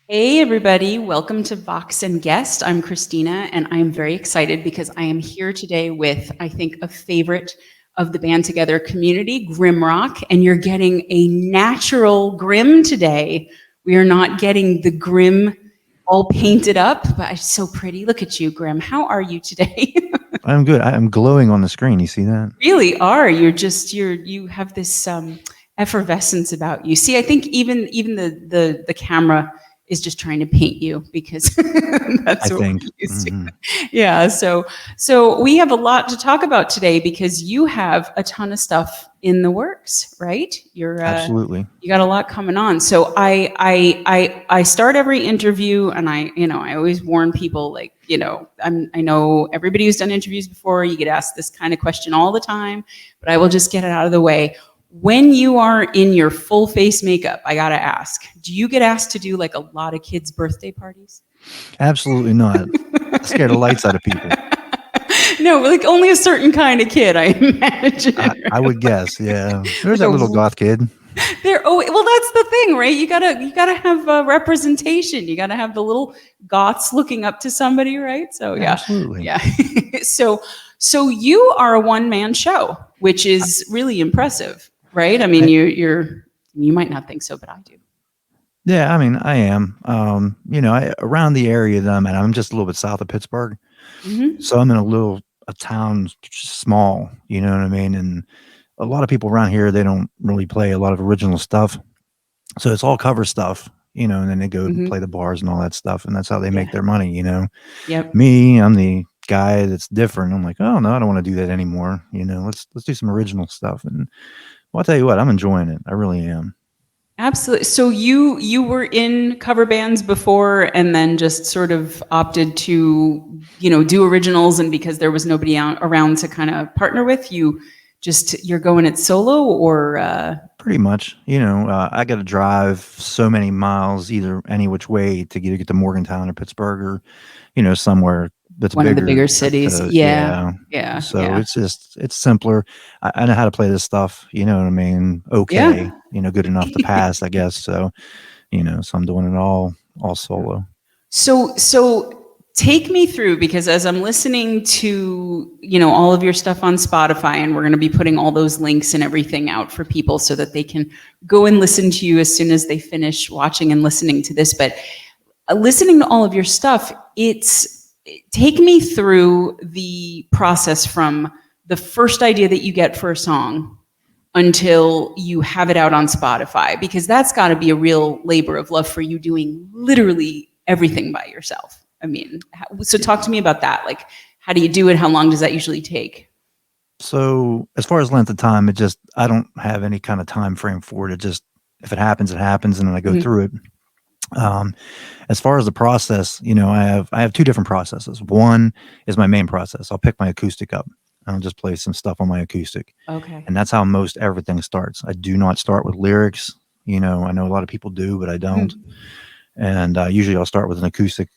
Hey everybody, welcome to Vox and Guest. I'm Christina and I'm very excited because I am here today with, I think, a favorite of the Band Together community, GrimRock, and you're getting a natural Grim today. We are not getting the Grim all painted up, but it's so pretty. Look at you, Grim. How are you today? I'm good. I'm glowing on the screen. You see that? Really are. You have this effervescence about you. See, I think even the camera is just trying to paint you because I that's what think. we're used to. Yeah. So we have a lot to talk about today because you have a ton of stuff in the works, right? Absolutely. You got a lot coming on. So I start every interview and I always warn people, like, I know everybody who's done interviews before, you get asked this kind of question all the time, but I will just get it out of the way. When you are in your full face makeup, I got to ask, do you get asked to do like a lot of kids' birthday parties? Absolutely not. Scare the lights out of people. No, like only a certain kind of kid, I imagine. I would guess. Yeah. There's Like that a little goth kid. Oh well, that's the thing, right? You gotta have representation. You gotta have the little goths looking up to somebody, right? So yeah, Absolutely. yeah. so you are a one man show, which is really impressive, right? I mean, I, you might not think so, but I do. yeah. I mean, I am. Around the area that I'm at, I'm just a little bit south of Pittsburgh. Hmm. So I'm in a town small, you know what I mean? And a lot of people around here, they don't really play a lot of original stuff. So it's all cover stuff, and then they go and play Hmm. the bars and all that stuff. And that's how they make Yeah. their money. Yep. Me, I'm the guy that's different. I'm like, oh no, I don't want to do that anymore. Let's do some original stuff. And well, I'll tell you what, I'm enjoying it. I really am. Absolutely. So you were in cover bands before and then just sort of opted to, do originals, and because there was nobody around to kind of partner with, you're going it solo, or Pretty much. I got to drive so many miles either any which way to get to Morgantown or Pittsburgh or somewhere that's one of the bigger. bigger cities. Yeah. Yeah. Yeah. So Yeah. it's simpler. I know how to play this stuff. You know what I mean? Okay. Yeah. Good enough to pass, I guess. So so I'm doing it all solo. So take me through, because as I'm listening to, all of your stuff on Spotify, and we're going to be putting all those links and everything out for people so that they can go and listen to you as soon as they finish watching and listening to this. But listening to all of your stuff, take me through the process from the first idea that you get for a song until you have it out on Spotify, because that's got to be a real labor of love for you, doing literally everything by yourself. I mean, so talk to me about that. Like, how do you do it? How long does that usually take? So as far as length of time, I don't have any kind of time frame for it. It just, if it happens, it happens, and then I go Mm-hmm. through it. Um, as far as the process, I have two different processes. One is my main process. I'll pick my acoustic up. I'll just play some stuff on my acoustic, Okay. and that's how most everything starts. I do not start with lyrics. I know a lot of people do, but I don't. Mm-hmm. And usually I'll start with an acoustic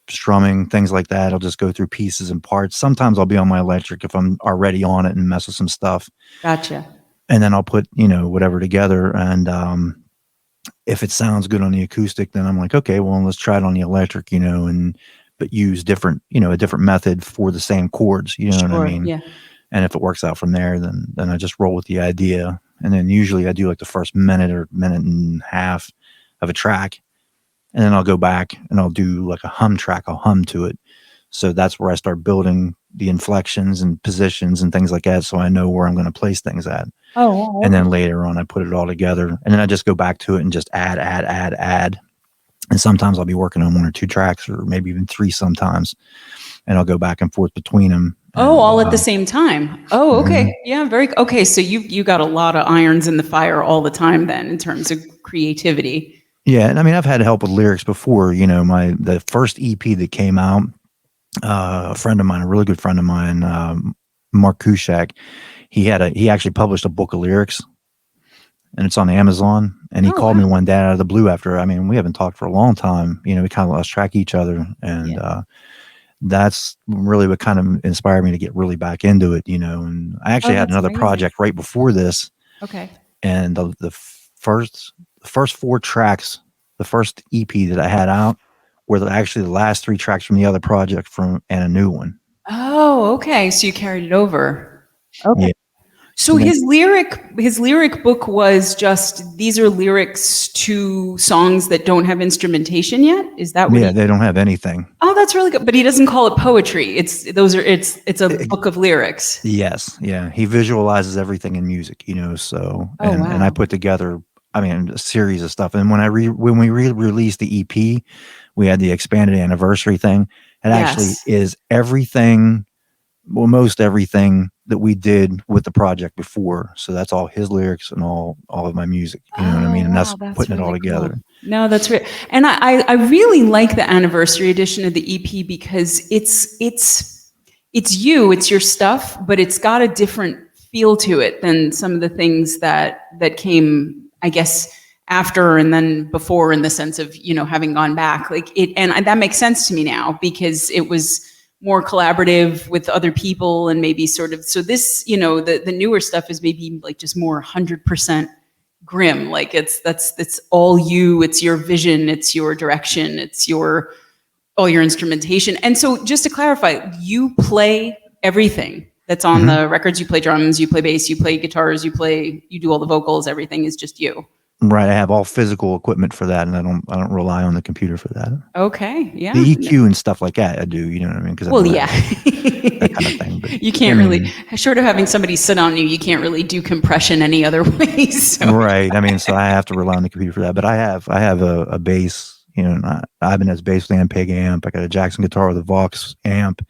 strumming, things like that. I'll just go through pieces and parts. Sometimes I'll be on my electric if I'm already on it and mess with some stuff. Gotcha. And then I'll put, whatever together. And if it sounds good on the acoustic, then I'm like, okay, well, let's try it on the electric, but use a different method for the same chords, you know what I Sure. mean? Yeah. And if it works out from there, then I just roll with the idea. And then usually I do like the first minute or minute and a half of a track. And then I'll go back and I'll do like a hum track. I'll hum to it. So that's where I start building the inflections and positions and things like that. So I know where I'm going to place things at. Oh, And then okay. later on, I put it all together. And then I just go back to it and just add. And sometimes I'll be working on one or two tracks or maybe even three sometimes. And I'll go back and forth between them. Oh, And all at the same time. Oh, mhm. okay. Yeah, very okay. So you got a lot of irons in the fire all the time then, in terms of creativity. Yeah. And I mean, I've had help with lyrics before. The first EP that came out, a friend of mine, a really good friend of mine, Mark Kushak, he actually published a book of lyrics, and it's on Amazon. And he Oh, called me wow. one day out of the blue after, I mean, we haven't talked for a long time. We kind of lost track of each other. And Yeah. that's really what kind of inspired me to get really back into it, And I Oh, actually had that's another amazing. project right before this. Okay. And the first four tracks the first EP that I had out were actually the last 3 tracks from the other project and a new one. Oh, okay. So you carried it over. Okay. Yeah. So And then, his lyric book was just, these are lyrics to songs that don't have instrumentation yet. Is that what? yeah, they don't have anything. Oh, that's really good. But he doesn't call it poetry. It's a book of lyrics. Yes, yeah. He visualizes everything in music, so Oh, and I wow. put together, I mean, a series of stuff. And when we released the EP, we had the expanded anniversary thing. It actually Yes. is everything, well, most everything that we did with the project before. So that's all his lyrics and all of my music. You know what I Oh, mean? And that's wow, that's putting it all really cool. together. No, that's right. And I really like the anniversary edition of the EP because it's you, it's your stuff, but it's got a different feel to it than some of the things that came, I guess, after and then before, in the sense of, having gone back. Like it, and that makes sense to me now because it was more collaborative with other people and maybe sort of, so this, the newer stuff is maybe like just more 100% Grim. Like it's all you, it's your vision, it's your direction, it's all your instrumentation. And so just to clarify, you play everything that's on the records. You play drums, you play bass, you play guitars, you do all the vocals, everything is just you. Right. I have all physical equipment for that, and I don't rely on the computer for that. Okay. Yeah. The EQ and stuff like that, I do. You know what I mean? Well, yeah. That kind of thing. But You can't really, short of having somebody sit on you, you can't really do compression any other way. So. Right. I mean, so I have to rely on the computer for that. But I have a bass, Ibanez bass with Ampeg amp. I got a Jackson guitar with a Vox amp.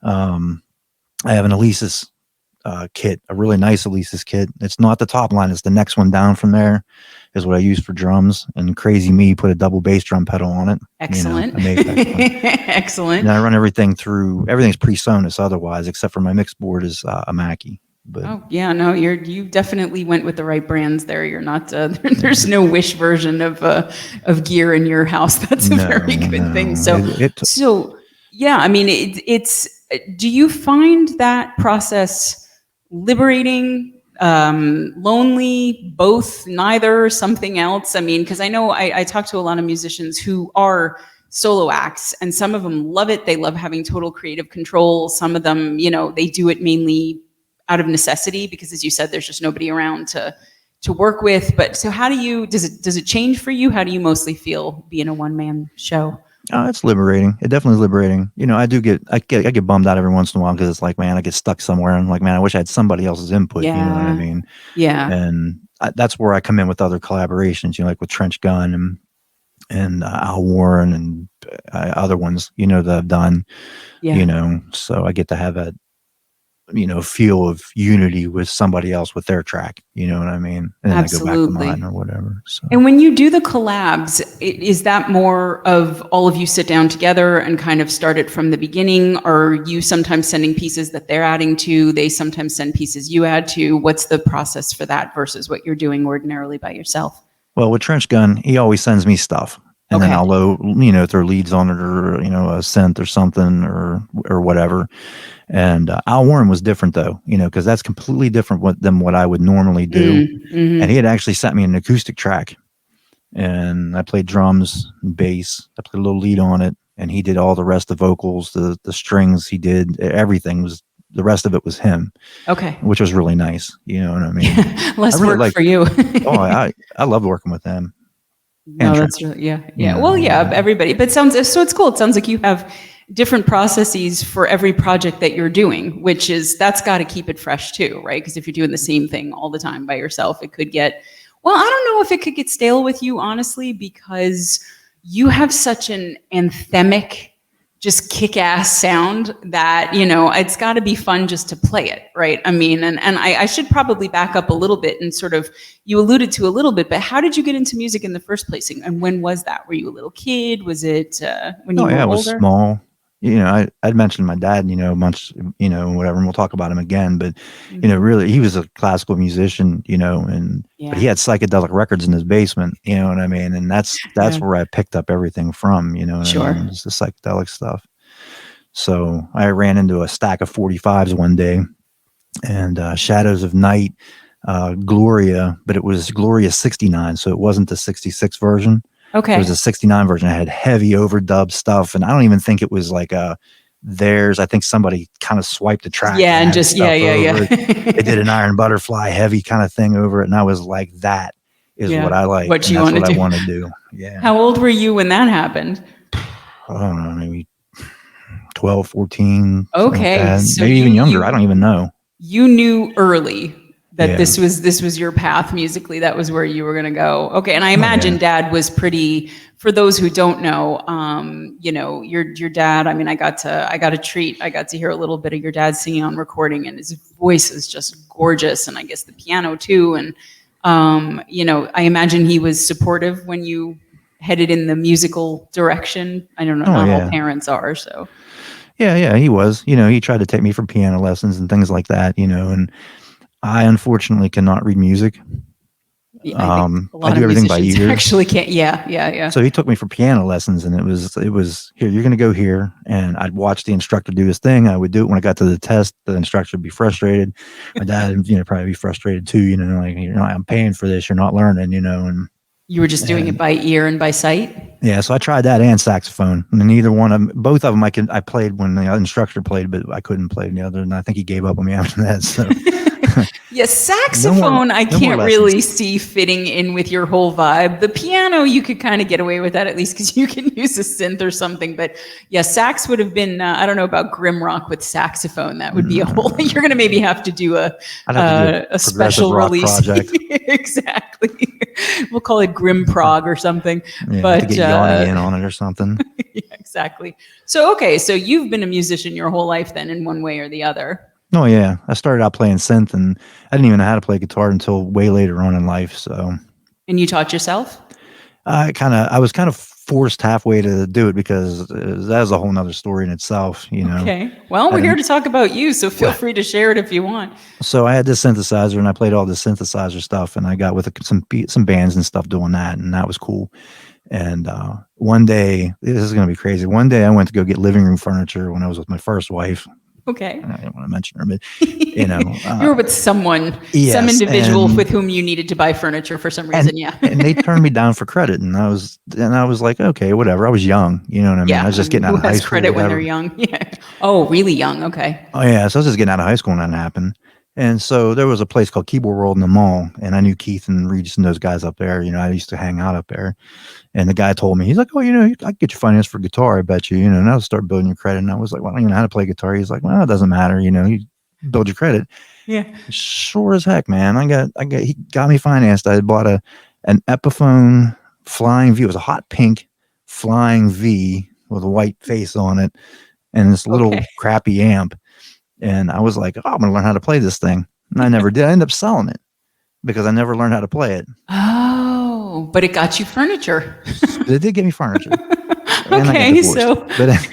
I have an Alesis kit, a really nice Alesis kit. It's not the top line; it's the next one down from there. Is what I use for drums. And Crazy Me put a double bass drum pedal on it. Excellent. I made that. Excellent. And I run everything through. Everything's PreSonus otherwise, except for my mix board is a Mackie. But oh yeah, no, you definitely went with the right brands there. You're not there's no Wish version of gear in your house. That's a very good thing. So so yeah, I mean it's do you find that process liberating, lonely, both, neither, something else? I mean, because I know I talk to a lot of musicians who are solo acts, and some of them love it. They love having total creative control. Some of them, they do it mainly out of necessity because, as you said, there's just nobody around to work with. But so how does it change for you? How do you mostly feel being a one-man show? Oh, it's liberating. It definitely is liberating. I get bummed out every once in a while because it's like, man, I get stuck somewhere and like, man, I wish I had somebody else's input. Yeah. You know what I mean? Yeah. And that's where I come in with other collaborations, like with Trench Gun and Al Warren and other ones, that I've done, so I get to have a, feel of unity with somebody else with their track, you know what I mean? And then Absolutely. I go back to mine or whatever. So. And when you do the collabs, is that more of all of you sit down together and kind of start it from the beginning? Or are you sometimes sending pieces that they're adding to, they sometimes send pieces you add to? What's the process for that versus what you're doing ordinarily by yourself? Well, with Trench Gun, he always sends me stuff. And then I'll throw leads on it or, a synth or something or whatever. And Al Warren was different though, because that's completely different than what I would normally do. Mm-hmm. And he had actually sent me an acoustic track, and I played drums and bass. I played a little lead on it, and he did all the rest of the vocals, the strings. He did everything. The rest of it was him. Okay, which was really nice. You know what I mean? Less work for you. I love working with him. No, that's really, yeah. Well, yeah, everybody. But so it's cool. It sounds like you have different processes for every project that you're doing, that's got to keep it fresh too, right? Because if you're doing the same thing all the time by yourself, it could get, well, I don't know if it could get stale with you, honestly, because you have such an anthemic, just kick-ass sound that, it's got to be fun just to play it, right? I mean, and I should probably back up a little bit and sort of, you alluded to a little bit, but how did you get into music in the first place? And when was that? Were you a little kid? Was it when you were older? I was small. I'd mentioned my dad, much, whatever, and we'll talk about him again. But, really, he was a classical musician, but he had psychedelic records in his basement, you know what I mean? And that's where I picked up everything from, Sure. I mean? Just the psychedelic stuff. So I ran into a stack of 45s one day, and Shadows of Night, Gloria, but it was Gloria 69, so it wasn't the 66 version. Okay. It was a 69 version. It had heavy overdub stuff. And I don't even think it was like theirs. I think somebody kind of swiped the track. Yeah. And just, stuff over it. They did yeah. an Iron Butterfly heavy kind of thing over it. And I was like, that is Yeah. what I like. What and you that's want what to I do. want to do. Yeah. How old were you when that happened? I don't know, maybe 12, 14. Okay. Like So maybe even younger. I don't even know. You knew early that Yeah. this was your path musically. That was where you were going to go. Okay. And I imagine Dad was pretty, for those who don't know, you know, your dad, I mean, I got to hear a little bit of your dad singing on recording, and his voice is just gorgeous. And I guess the piano too. And, you know, I imagine he was supportive when you headed in the musical direction. I don't know, not all parents are, so. Yeah, he was. You know, he tried to take me for piano lessons and things like that, you know, and I unfortunately cannot read music. Yeah, I think a lot I do of everything by ear. Actually can't. Yeah. So he took me for piano lessons, and it was here, you're going to go here. And I'd watch the instructor do his thing. I would do it. When I got to the test, the instructor would be frustrated. My dad, you know, probably be frustrated too, you know, like, you know, I'm paying for this. You're not learning, you know, and you were just doing it by ear and by sight. Yeah. So I tried that and saxophone, and neither one of them, both of them I played when the instructor played, but I couldn't play the other. And I think he gave up on me after that. So yeah, saxophone I can't really see fitting in with your whole vibe. The piano, you could kind of get away with that, at least because you can use a synth or something. But yeah, sax would have been, I don't know about GrimRock with saxophone. That would be a whole, you're going to maybe have to do a special release. Project. Exactly. We'll call it GrimProg or something. Yeah, but to get Yanni in on it or something. Yeah, exactly. So, okay. So you've been a musician your whole life then, in one way or the other. Oh yeah, I started out playing synth, and I didn't even know how to play guitar until way later on in life. So, and you taught yourself? I was kind of forced halfway to do it, because that's a whole nother story in itself, you know. Okay, well, we're here to talk about you, so feel free to share it if you want. So I had this synthesizer, and I played all this synthesizer stuff, and I got with some bands and stuff doing that, and that was cool. And one day, this is going to be crazy. One day I went to go get living room furniture when I was with my first wife. Okay. I don't want to mention her, but you know, you were with someone, some individual with whom you needed to buy furniture for some reason. Yeah. And they turned me down for credit, and I was like, okay, whatever. I was young, you know what I mean? Yeah, I was just getting out of high school. Credit when they're young. Yeah. Oh, really young. Okay. Oh yeah. So I was just getting out of high school when that happened. And so there was a place called Keyboard World in the mall, and I knew Keith and Regis and those guys up there. You know, I used to hang out up there. And the guy told me, he's like, oh, you know, I can get you finance for guitar, I bet you, you know, and I'll start building your credit. And I was like, well, I don't even know how to play guitar. He's like, well, it doesn't matter. You know, you build your credit. Yeah. Sure as heck, man. He got me financed. I bought an Epiphone Flying V. It was a hot pink Flying V with a white face on it, and this little crappy amp. And I was like, oh, I'm going to learn how to play this thing. And I never did. I ended up selling it because I never learned how to play it. Oh, but it got you furniture. It did get me furniture. Okay, so. But,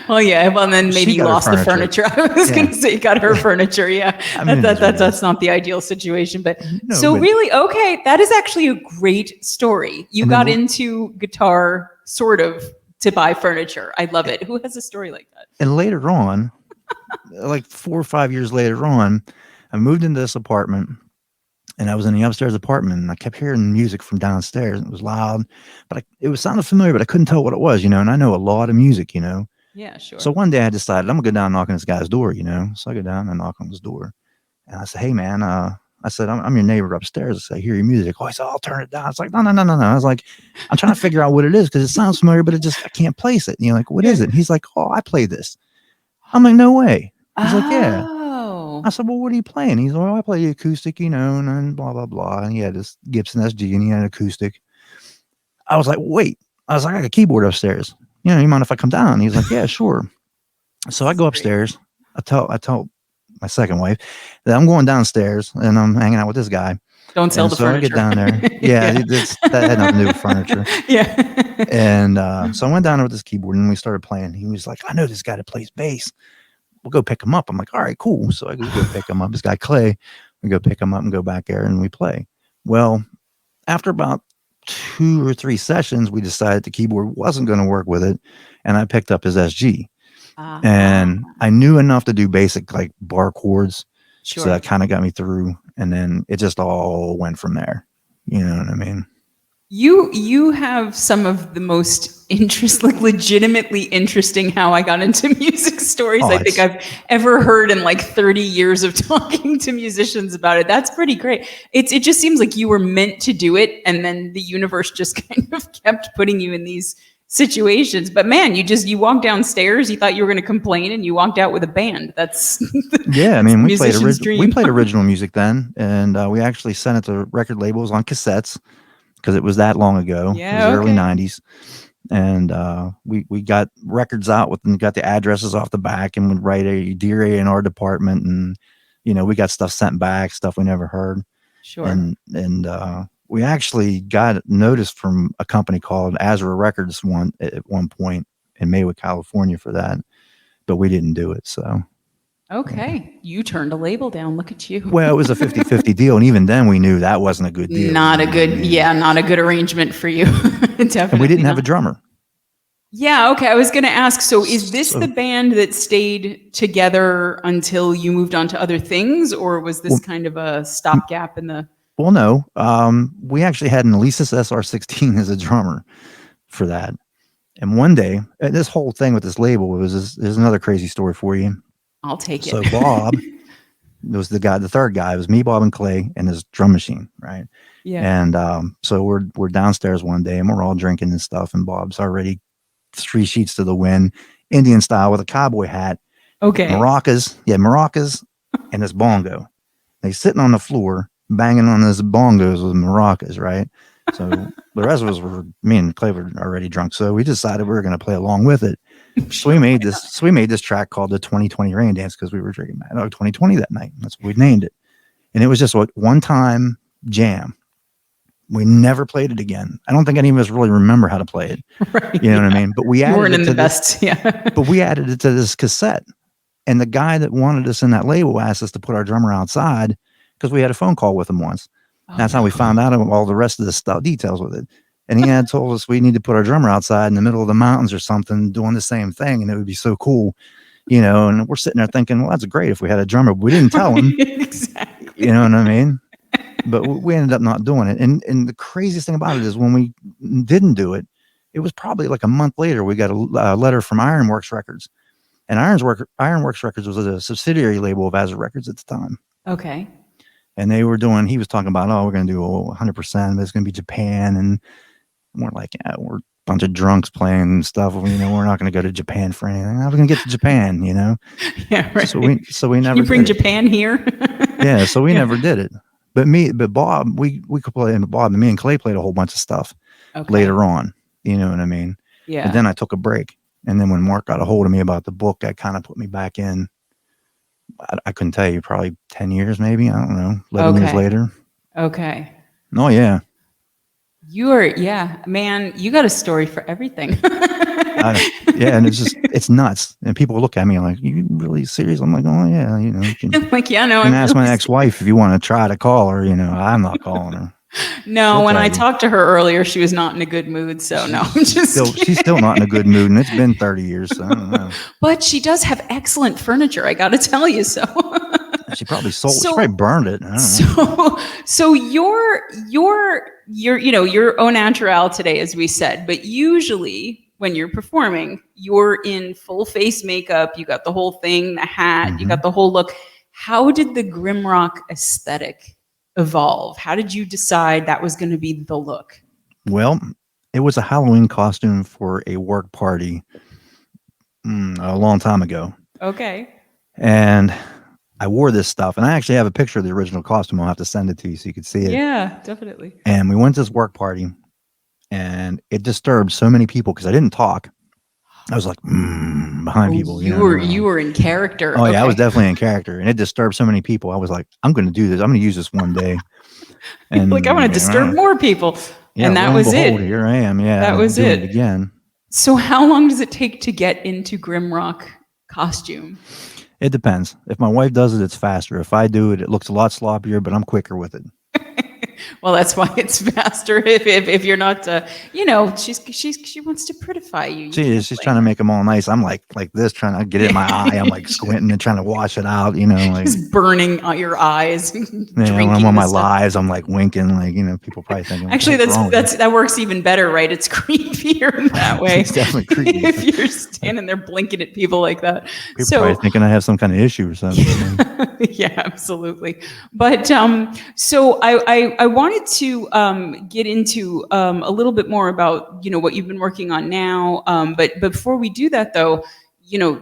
well, yeah. Well, then maybe you lost the furniture. I was going to say you got her furniture. Yeah, I mean, that's not the ideal situation. But no, so really, okay, that is actually a great story. You got into guitar sort of to buy furniture. I love it. Who has a story like that? And later on, like 4 or 5 years later on, I moved into this apartment, and I was in the upstairs apartment, and I kept hearing music from downstairs. And it was loud, but it was sounded familiar, but I couldn't tell what it was, you know. And I know a lot of music, you know. Yeah, sure. So one day I decided I'm gonna go down and knock on this guy's door, you know. So I go down and knock on his door, and I said, "Hey, man," I said, I'm your neighbor upstairs. I said, "I hear your music." Oh, he said, "I'll turn it down." It's like, no. I was like, I'm trying to figure out what it is because it sounds familiar, but I can't place it. And you're like, "What is it?" And he's like, "Oh, I play this." I'm like, "No way." He's like, "Yeah." I said, "Well, what are you playing?" He's like, "Well, I play the acoustic, you know, and blah, blah, blah." And he had this Gibson SG, and he had an acoustic. I was like, "Wait." I was like, "I got a keyboard upstairs. You know, you mind if I come down?" He's like, "Yeah, sure." So I go upstairs. I tell my second wife that I'm going downstairs, and I'm hanging out with this guy. Don't sell the furniture. I get down there. Yeah, that had nothing to do with furniture. Yeah. And so I went down there with this keyboard, and we started playing. He was like, "I know this guy that plays bass. We'll go pick him up." I'm like, "All right, cool." So I go pick him up. This guy Clay, we go pick him up and go back there and we play. Well, after about 2 or 3 sessions, we decided the keyboard wasn't going to work with it, and I picked up his SG. And I knew enough to do basic like bar chords, so that kind of got me through. And then it just all went from there. You know what I mean? You have some of the most legitimately interesting how I got into music stories I think I've ever heard in like 30 years of talking to musicians about it. That's pretty great. It just seems like you were meant to do it, and then the universe just kind of kept putting you in these situations. But man, you walked downstairs, you thought you were going to complain, and you walked out with a band. That's yeah. I mean, we played dream. original music then, and we actually sent it to record labels on cassettes. Because it was that long ago. Yeah, it was early 90s. And we got records out and got the addresses off the back and would write a Dear A&R department. And, we got stuff sent back, stuff we never heard. Sure. And we actually got notice from a company called Azra Records at one point in Maywood, California for that. But we didn't do it, so... Okay. You turned a label down. Look at you. Well, it was a 50-50 deal. And even then we knew that wasn't a good deal. Not a good arrangement for you. Definitely. And we didn't have a drummer. Yeah. Okay. I was going to ask, so is this the band that stayed together until you moved on to other things, or was this kind of a stopgap in the... Well, no. We actually had an Alesis SR16 as a drummer for that. And one day, this whole thing with this label, there's another crazy story for you. I'll take it. So Bob was the third guy. It was me, Bob, and Clay, and his drum machine, right? Yeah. And so we're downstairs one day, and we're all drinking and stuff, and Bob's already 3 sheets to the wind, Indian style with a cowboy hat. Okay. Maracas, and this bongo. He's sitting on the floor, banging on his bongos with maracas, right? So the rest of us me and Clay were already drunk, so we decided we were going to play along with it. So we made this track called the 2020 Rain Dance because we were drinking 2020 that night. That's what we named it. And it was just a one-time jam. We never played it again. I don't think any of us really remember how to play it. Right, you know what I mean? But we added But we added it to this cassette. And the guy that wanted us in that label asked us to put our drummer outside because we had a phone call with him once. That's how we found out all the rest of the details with it. And he had told us we need to put our drummer outside in the middle of the mountains or something doing the same thing. And it would be so cool, and we're sitting there thinking, well, that's great if we had a drummer, but we didn't tell him. Exactly. You know what I mean? But we ended up not doing it. And the craziest thing about it is when we didn't do it, it was probably like a month later, we got a letter from Ironworks Records. And Ironworks Records was a subsidiary label of Azra Records at the time. Okay. And he was talking about, we're going to do 100%, but it's going to be Japan. And we're like, we're a bunch of drunks playing stuff. We're not going to go to Japan for anything. How are we going to get to Japan, Yeah, right. So we never. You bring Japan here? Yeah, so we never did it. But Bob, we could play, and Bob and me and Clay played a whole bunch of stuff later on. You know what I mean? Yeah. And then I took a break. And then when Mark got a hold of me about the book, that kind of put me back in. I couldn't tell you, probably 10 years, maybe. I don't know. 11 years later. Okay. Oh, yeah. Man, you got a story for everything. Yeah, and it's nuts. And people look at me like, you really serious? I'm like, oh, yeah. You can, like, yeah, no. And ask my ex-wife if you want to try to call her. I'm not calling her. No, when I talked to her earlier, she was not in a good mood. So no, I'm just she's still not in a good mood, and it's been 30 years. So I don't know. But she does have excellent furniture. I got to tell you so. She probably sold. She probably burned it. I don't know. So you're au naturel today, as we said. But usually, when you're performing, you're in full face makeup. You got the whole thing, the hat. You got the whole look. How did the GrimRock aesthetic evolve? How did you decide that was going to be the look? Well, it was a Halloween costume for a work party a long time ago. Okay. And I wore this stuff, and I actually have a picture of the original costume. I'll have to send it to you so you could see it. Yeah, definitely. And we went to this work party, and it disturbed so many people because I didn't talk. I was like behind people. You were in character. Oh, yeah, I was definitely in character, and it disturbed so many people. I was like, I'm going to do this. I'm going to use this one day. And like, I want to disturb more people. Yeah, and that was it. Here I am. Yeah, that was it. Again. So how long does it take to get into GrimRock costume? It depends. If my wife does it, it's faster. If I do it, it looks a lot sloppier, but I'm quicker with it. Well, that's why it's faster if you're not, she wants to prettify you. She's trying to make them all nice. I'm like this, trying to get it in my eye. I'm like squinting and trying to wash it out, like just burning out your eyes. when I'm on my lives, I'm like winking, people probably thinking. Actually, that works even better, right? It's creepier in that way. It's definitely creepy. If you're standing there blinking at people like that. People probably thinking I have some kind of issue or something. Yeah, absolutely. But so I wanted to get into a little bit more about what you've been working on now. But before we do that, though,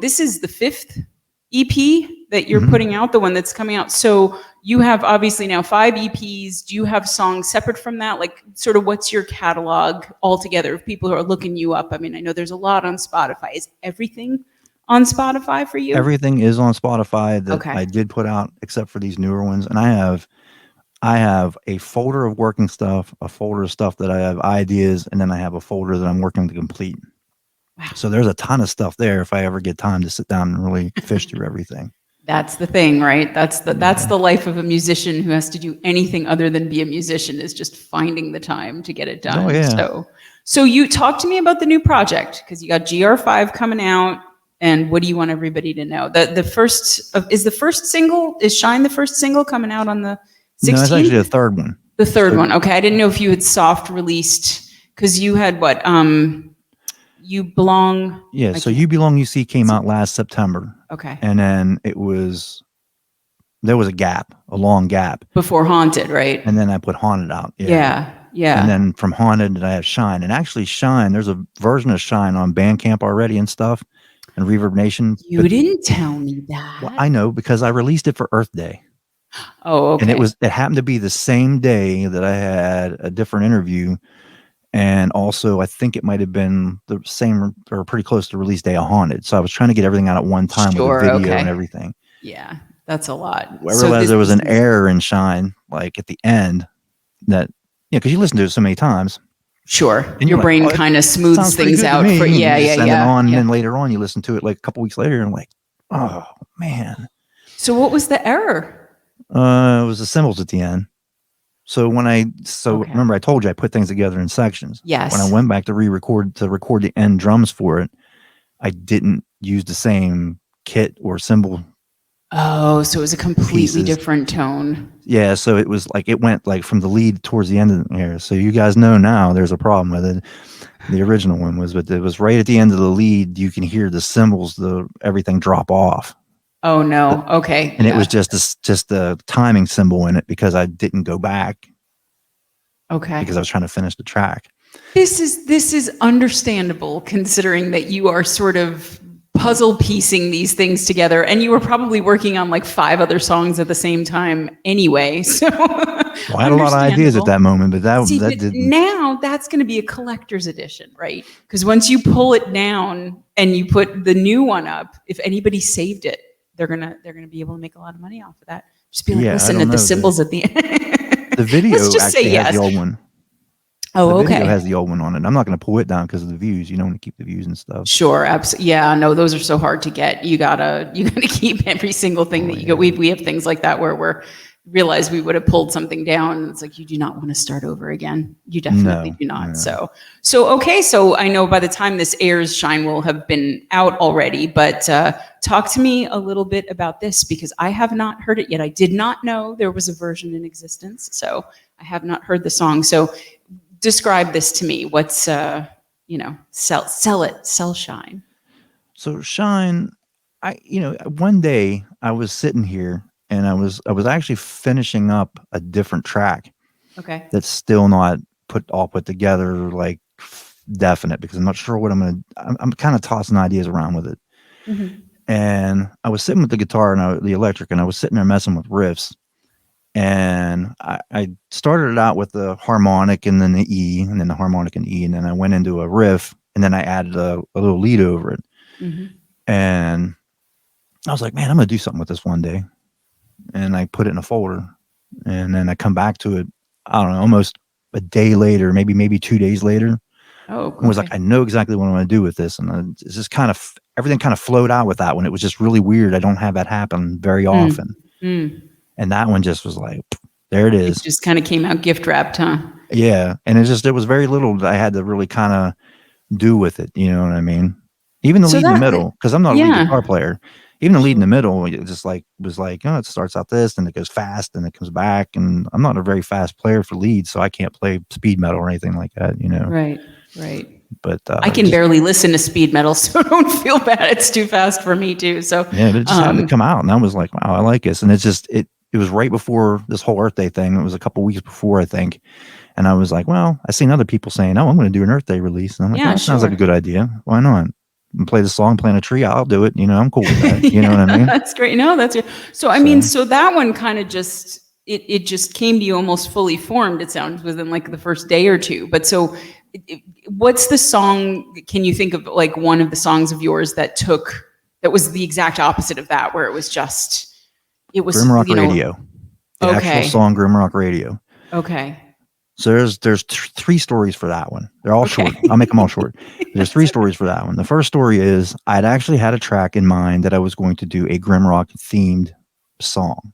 this is the 5th EP that you're putting out, the one that's coming out. So you have obviously now 5 EPs. Do you have songs separate from that? Like, sort of, what's your catalog altogether of people who are looking you up? I mean, I know there's a lot on Spotify. Is everything on Spotify for you? Everything is on Spotify that Okay. I did put out, except for these newer ones. And I have a folder of working stuff, a folder of stuff that I have ideas, and then I have a folder that I'm working to complete. Wow. So there's a ton of stuff there if I ever get time to sit down and really fish through everything. That's the thing, right? That's the life of a musician who has to do anything other than be a musician, is just finding the time to get it done. Oh, yeah. So you talk to me about the new project, because you got GR5 coming out. And what do you want everybody to know? The first single, is Shine the first single coming out on the 16th? No, it's actually the third one. The third one. Okay. I didn't know if you had soft released, because you had what? You Belong. Yeah. So You Belong, You See came out last September. Okay. And then there was a long gap. Before Haunted, right? And then I put Haunted out. Yeah. And then from Haunted, I have Shine. And actually Shine, there's a version of Shine on Bandcamp already and stuff. And Reverb Nation. You didn't tell me that. Well, I know, because I released it for Earth Day. Oh, okay. And it happened to be the same day that I had a different interview. And also, I think it might have been the same or pretty close to release day of Haunted. So I was trying to get everything out at one time with the video and everything. Yeah, that's a lot. I realized there was an error in Shine, like at the end, that, because you listen to it so many times. Sure. And your brain kind of smooths things out. Send it on, and then later on you listen to it like a couple weeks later and like, oh man. So what was the error? It was the cymbals at the end. So remember I told you I put things together in sections. Yes. When I went back to record the end drums for it, I didn't use the same kit or cymbal. Oh, so it was a completely different tone. Yeah, so it was like, it went like from the lead towards the end of the air. So you guys know now there's a problem with it. The original one was, but it was right at the end of the lead. You can hear the cymbals, everything drop off. Oh no. Okay. And it was just the timing symbol in it, because I didn't go back. Okay. Because I was trying to finish the track. This is understandable, considering that you are sort of puzzle piecing these things together, and you were probably working on like 5 other songs at the same time anyway. So well, I had a lot of ideas at that moment, but that didn't. Now that's going to be a collector's edition, right? Because once you pull it down and you put the new one up, if anybody saved it, they're gonna be able to make a lot of money off of that. Just be like, listen at the symbols at the end. The video actually has the old one. Oh, the video has the old one on it. I'm not going to pull it down because of the views. You don't want to keep the views and stuff. Sure, absolutely. Yeah, no, those are so hard to get. You gotta keep every single thing that you get. We have things like that where we're realize we would have pulled something down, and it's like, you do not want to start over again. You definitely do not. No. So I know by the time this airs, Shine will have been out already, but talk to me a little bit about this, because I have not heard it yet. I did not know there was a version in existence, so I have not heard the song. So describe this to me. What's sell Shine. So Shine, one day I was sitting here and I was actually finishing up a different track. Okay. That's still not all put together, like definite, because I'm not sure what I'm kind of tossing ideas around with it. Mm-hmm. And I was sitting with the guitar and the electric, and I was sitting there messing with riffs. And I started it out with the harmonic and then the E, and then the harmonic and E, and then I went into a riff, and then I added a little lead over it. Mm-hmm. And I was like, man, I'm going to do something with this one day. And I put it in a folder, and then I come back to it, I don't know, almost a day later, maybe 2 days later. Oh, okay. And was like, I know exactly what I'm going to do with this. And it's just everything kind of flowed out with that one. It was just really weird. I don't have that happen very often. And that one just was like, There it It is. just kind of came out gift wrapped, huh? Yeah. And there was very little that I had to really kind of do with it. You know what I mean? Even the So lead in the that, middle, because I'm not a lead yeah. guitar player. Even the lead in the Sure. middle, it just was like, oh, it starts out this, and it goes fast, and it comes back. And I'm not a very fast player for leads, so I can't play speed metal or anything like that, you know. Right. Right. But I can just, barely listen to speed metal, so don't feel bad. It's too fast for me too. So yeah, but it just happened to come out, and I was like, wow, I like this. And it's just it was right before this whole Earth Day thing. It was a couple weeks before, I think. And I was like, well, I seen other people saying, oh, I'm going to do an Earth Day release. And I'm like, yeah, oh, that sounds like a sure. good idea. Why not? And play the song, plant a tree. I'll do it. You know, I'm cool with that. You know what I mean? That's great. No, that's good. So I mean, so that one kind of just it just came to you almost fully formed. It sounds within like the first day or two. But so, what's the song? Can you think of like one of the songs of yours that was the exact opposite of that, where it was GrimRock Radio, the actual song GrimRock Radio. Okay. So there's three stories for that one. They're all short. I'll make them all short. There's three stories for that one. The first story is I'd actually had a track in mind that I was going to do a GrimRock themed song.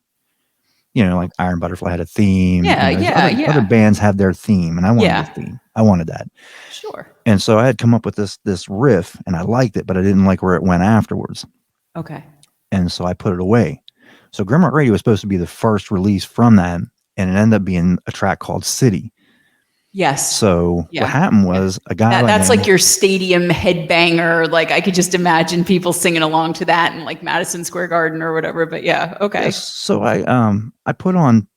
You know, like Iron Butterfly had a theme. Yeah, you know, yeah. Other bands have their theme, and I wanted a theme. I wanted that. Sure. And so I had come up with this riff, and I liked it, but I didn't like where it went afterwards. Okay. And so I put it away. So GrimRock Radio was supposed to be the first release from that, and it ended up being a track called City. Yes. So what happened was a guy that's like your stadium headbanger. Like I could just imagine people singing along to that in like Madison Square Garden or whatever. But yeah, okay. Yes, so I put on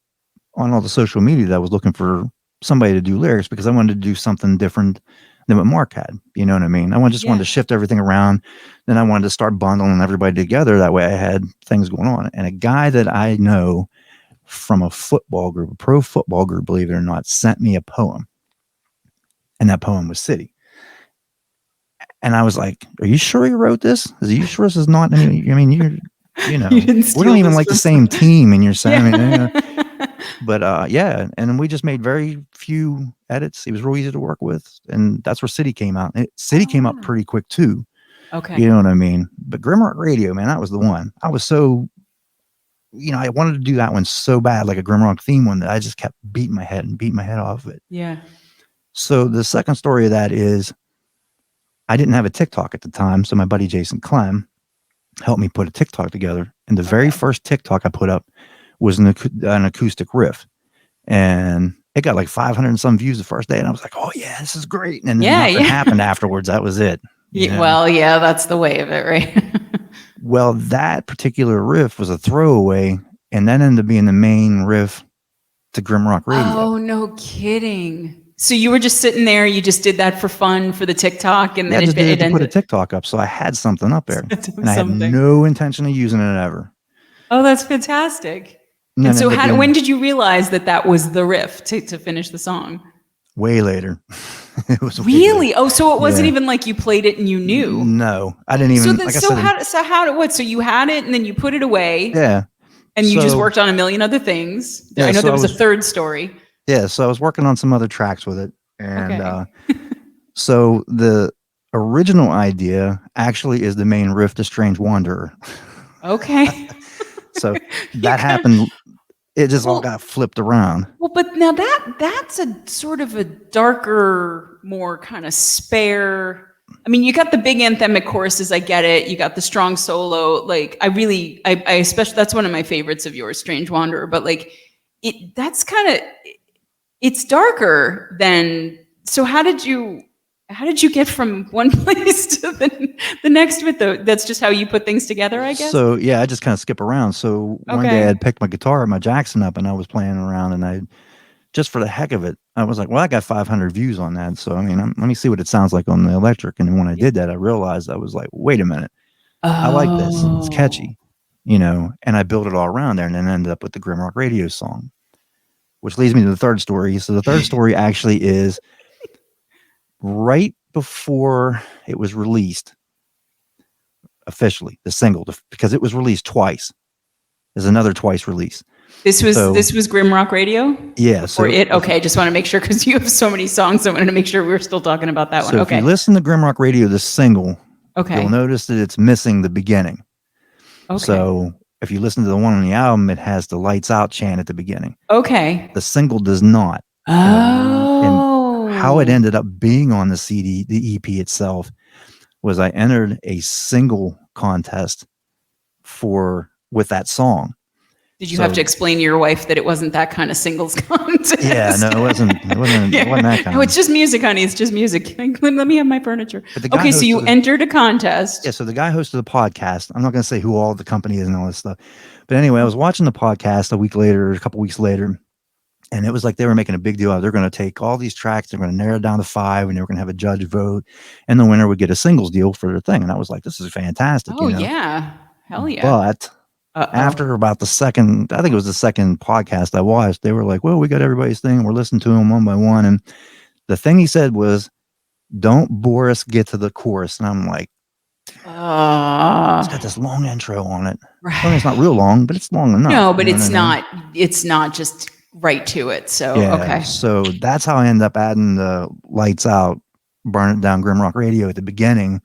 all the social media that I was looking for somebody to do lyrics because I wanted to do something different than what Mark had. You know what I mean? I wanted to shift everything around. Then I wanted to start bundling everybody together. That way I had things going on. And a guy that I know from a football group, a pro football group, believe it or not, sent me a poem. And that poem was City. And I was like, are you sure you wrote this? Are you sure this is not? I mean, you know, we don't even like the same team. And you're saying, but yeah. And we just made very few edits. It was real easy to work with. And that's where City came out. City came out pretty quick too. Okay. You know what I mean? But GrimRock Radio, man, that was the one. I was so, I wanted to do that one so bad, like a GrimRock theme one, that I just kept beating my head off of it. Yeah. So the second story of that is I didn't have a TikTok at the time. So my buddy Jason Clem helped me put a TikTok together. And the very first TikTok I put up was an acoustic riff. And it got like 500 and some views the first day. And I was like, oh yeah, this is great. And then nothing happened afterwards. That was it. Well, yeah, that's the way of it, right? Well, that particular riff was a throwaway and that ended up being the main riff to GrimRock Radio. Oh, no kidding. So you were just sitting there, you just did that for fun for the TikTok, and then I just did it to put a TikTok up, so I had something up there, and I had no intention of using it ever. Oh, that's fantastic! And so, when did you realize that was the riff to finish the song? Way later. It was really. Oh, so it wasn't even like you played it and you knew. No, I didn't even. So you had it and then you put it away. Yeah. And you just worked on a million other things. I know there was a third story. Yeah, so I was working on some other tracks with it. And so the original idea actually is the main riff to Strange Wanderer. Okay. So that happened. It just all got flipped around. Well, but now that's a sort of a darker, more kind of spare. I mean, you got the big anthemic choruses. I get it. You got the strong solo. Like I especially, that's one of my favorites of yours, Strange Wanderer. But like that's kind of, it's darker than, so how did you get from one place to the next with that's just how you put things together, I guess? So yeah, I just kind of skip around. So one day I'd picked my guitar, my Jackson up, and I was playing around, and I, just for the heck of it, I was like, well, I got 500 views on that. So, I mean, let me see what it sounds like on the electric. And when I did that, I realized I was like, wait a minute. I like this. It's catchy, and I built it all around there and then ended up with the GrimRock Radio song. Which leads me to the third story. So the third story actually is right before it was released officially, the single, because it was released twice. There's another twice release. This was GrimRock Radio? Yeah. Okay, just want to make sure because you have so many songs. I wanted to make sure we were still talking about that one. So if you listen to GrimRock Radio, the single, you'll notice that it's missing the beginning. Okay. So If you listen to the one on the album, it has the lights out chant at the beginning. Okay. The single does not. Oh. And how it ended up being on the CD, the EP itself, was I entered a single contest with that song. Did you have to explain to your wife that it wasn't that kind of singles contest? Yeah, no, it wasn't that kind. No, it's just music, honey. It's just music. Let me have my furniture. Okay, so you entered a contest. Yeah, so the guy hosted the podcast. I'm not going to say who all the company is and all this stuff. But anyway, I was watching the podcast a couple weeks later, and it was like they were making a big deal out. They're going to take all these tracks, they're going to narrow it down to 5, and they were going to have a judge vote, and the winner would get a singles deal for their thing. And I was like, this is fantastic. Oh, yeah. Hell yeah. But after about I think it was the second podcast I watched, they were like, well, we got everybody's thing. We're listening to them one by one. And the thing he said was, don't bore us, get to the chorus. And I'm like, it's got this long intro on it. Right. I mean, it's not real long, but it's long enough. No, but it's not just right to it. So, yeah, okay. So that's how I ended up adding the lights out, burn it down GrimRock Radio at the beginning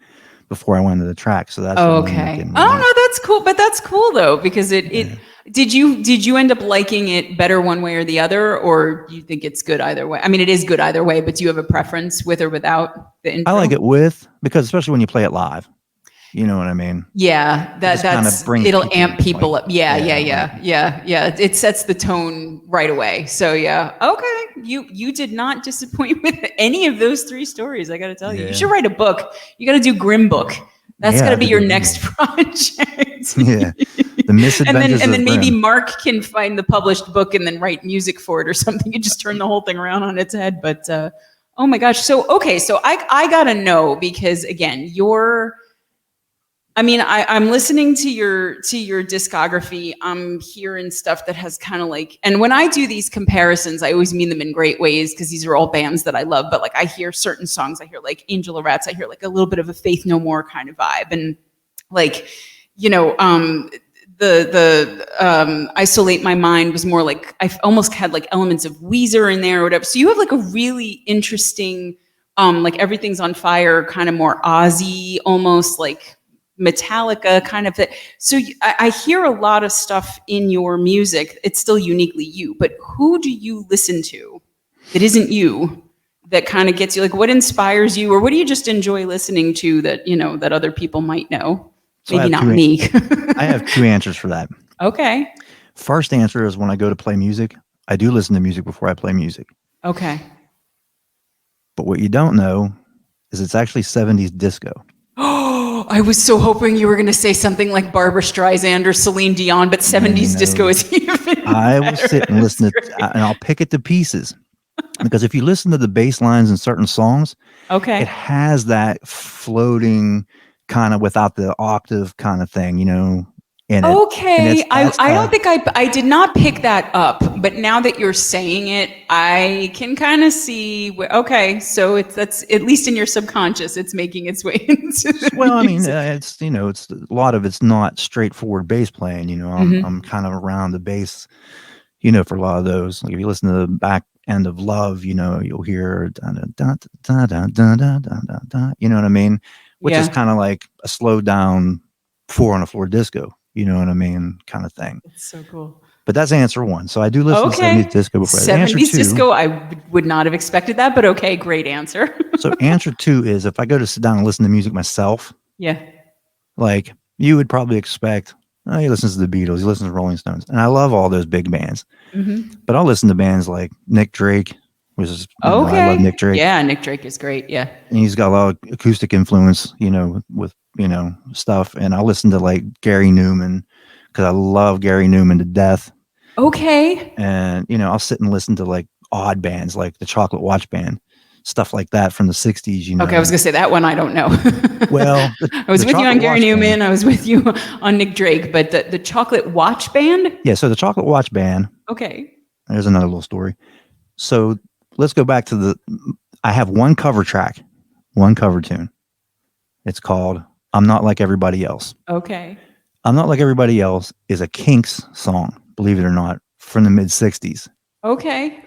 before I went to the track. So that's okay. No, that's cool. But that's cool though, because did you end up liking it better one way or the other, or do you think it's good either way? I mean, it is good either way, but do you have a preference with or without the intro? I like it with, because especially when you play it live. You know what I mean? Yeah, it'll amp people up. Yeah. It sets the tone right away. So yeah, okay. You did not disappoint with any of those 3 stories. I got to tell you, you should write a book. You got to do Grim Book. That's got to be your next project. Yeah, the misadventures. and then maybe Mark can find the published book and then write music for it or something. You just turn the whole thing around on its head. But oh my gosh, so I gotta know, because again, I'm listening to your discography. I'm hearing stuff that has kind of like, and when I do these comparisons, I always mean them in great ways, because these are all bands that I love. But like, I hear certain songs, I hear like Angel of Rats, I hear like a little bit of a Faith No More kind of vibe, and like, the Isolate My Mind was more like, I almost had like elements of Weezer in there or whatever. So you have like a really interesting, like Everything's on Fire, kind of more Ozzy, almost like Metallica kind of thing. So I hear a lot of stuff in your music. It's still uniquely you, but who do you listen to that isn't you, that kind of gets you, like, what inspires you, or what do you just enjoy listening to that, that other people might know? So maybe not me. I have 2 answers for that. Okay. First answer is, when I go to play music, I do listen to music before I play music. Okay. But what you don't know is it's actually 70s disco. Oh, I was so hoping you were going to say something like Barbra Streisand or Celine Dion, but 70s disco is even I will better. sit and listen and I'll pick it to pieces. Because if you listen to the bass lines in certain songs, it has that floating kind of without the octave kind of thing, in it. Okay, I don't think I did not pick that up, but now that you're saying it, I can kind of see. Okay, so that's at least in your subconscious, it's making its way into. Well, I mean, it's it's a lot of it's not straightforward bass playing. I'm kind of around the bass, for a lot of those. Like if you listen to the back end of Love, you'll hear da da da da da da da da. You know what I mean? Which is kind of like a slowed down 4 on the floor disco. You know what I mean? Kind of thing. It's so cool. But that's answer 1. So I do listen to 70s disco before. 70s disco, I would not have expected that, but okay, great answer. So answer 2 is, if I go to sit down and listen to music myself, like you would probably expect, he listens to the Beatles, he listens to Rolling Stones. And I love all those big bands. But I'll listen to bands like Nick Drake, which is, I love Nick Drake. Yeah, Nick Drake is great, yeah. And he's got a lot of acoustic influence, with stuff. And I'll listen to like Gary Newman, because I love Gary Newman to death. Okay. And, I'll sit and listen to like odd bands like the Chocolate Watch Band, stuff like that from the 60s, Okay, I was going to say that one I don't know. Well, I was with you on Gary Newman, I was with you on Nick Drake, but the Chocolate Watch Band? Yeah, so the Chocolate Watch Band. Okay. There's another little story. So let's go back to I have one cover track, one cover tune. It's called I'm Not Like Everybody Else. Okay. I'm Not Like Everybody Else is a Kinks song, believe it or not, from the mid-60s. Okay.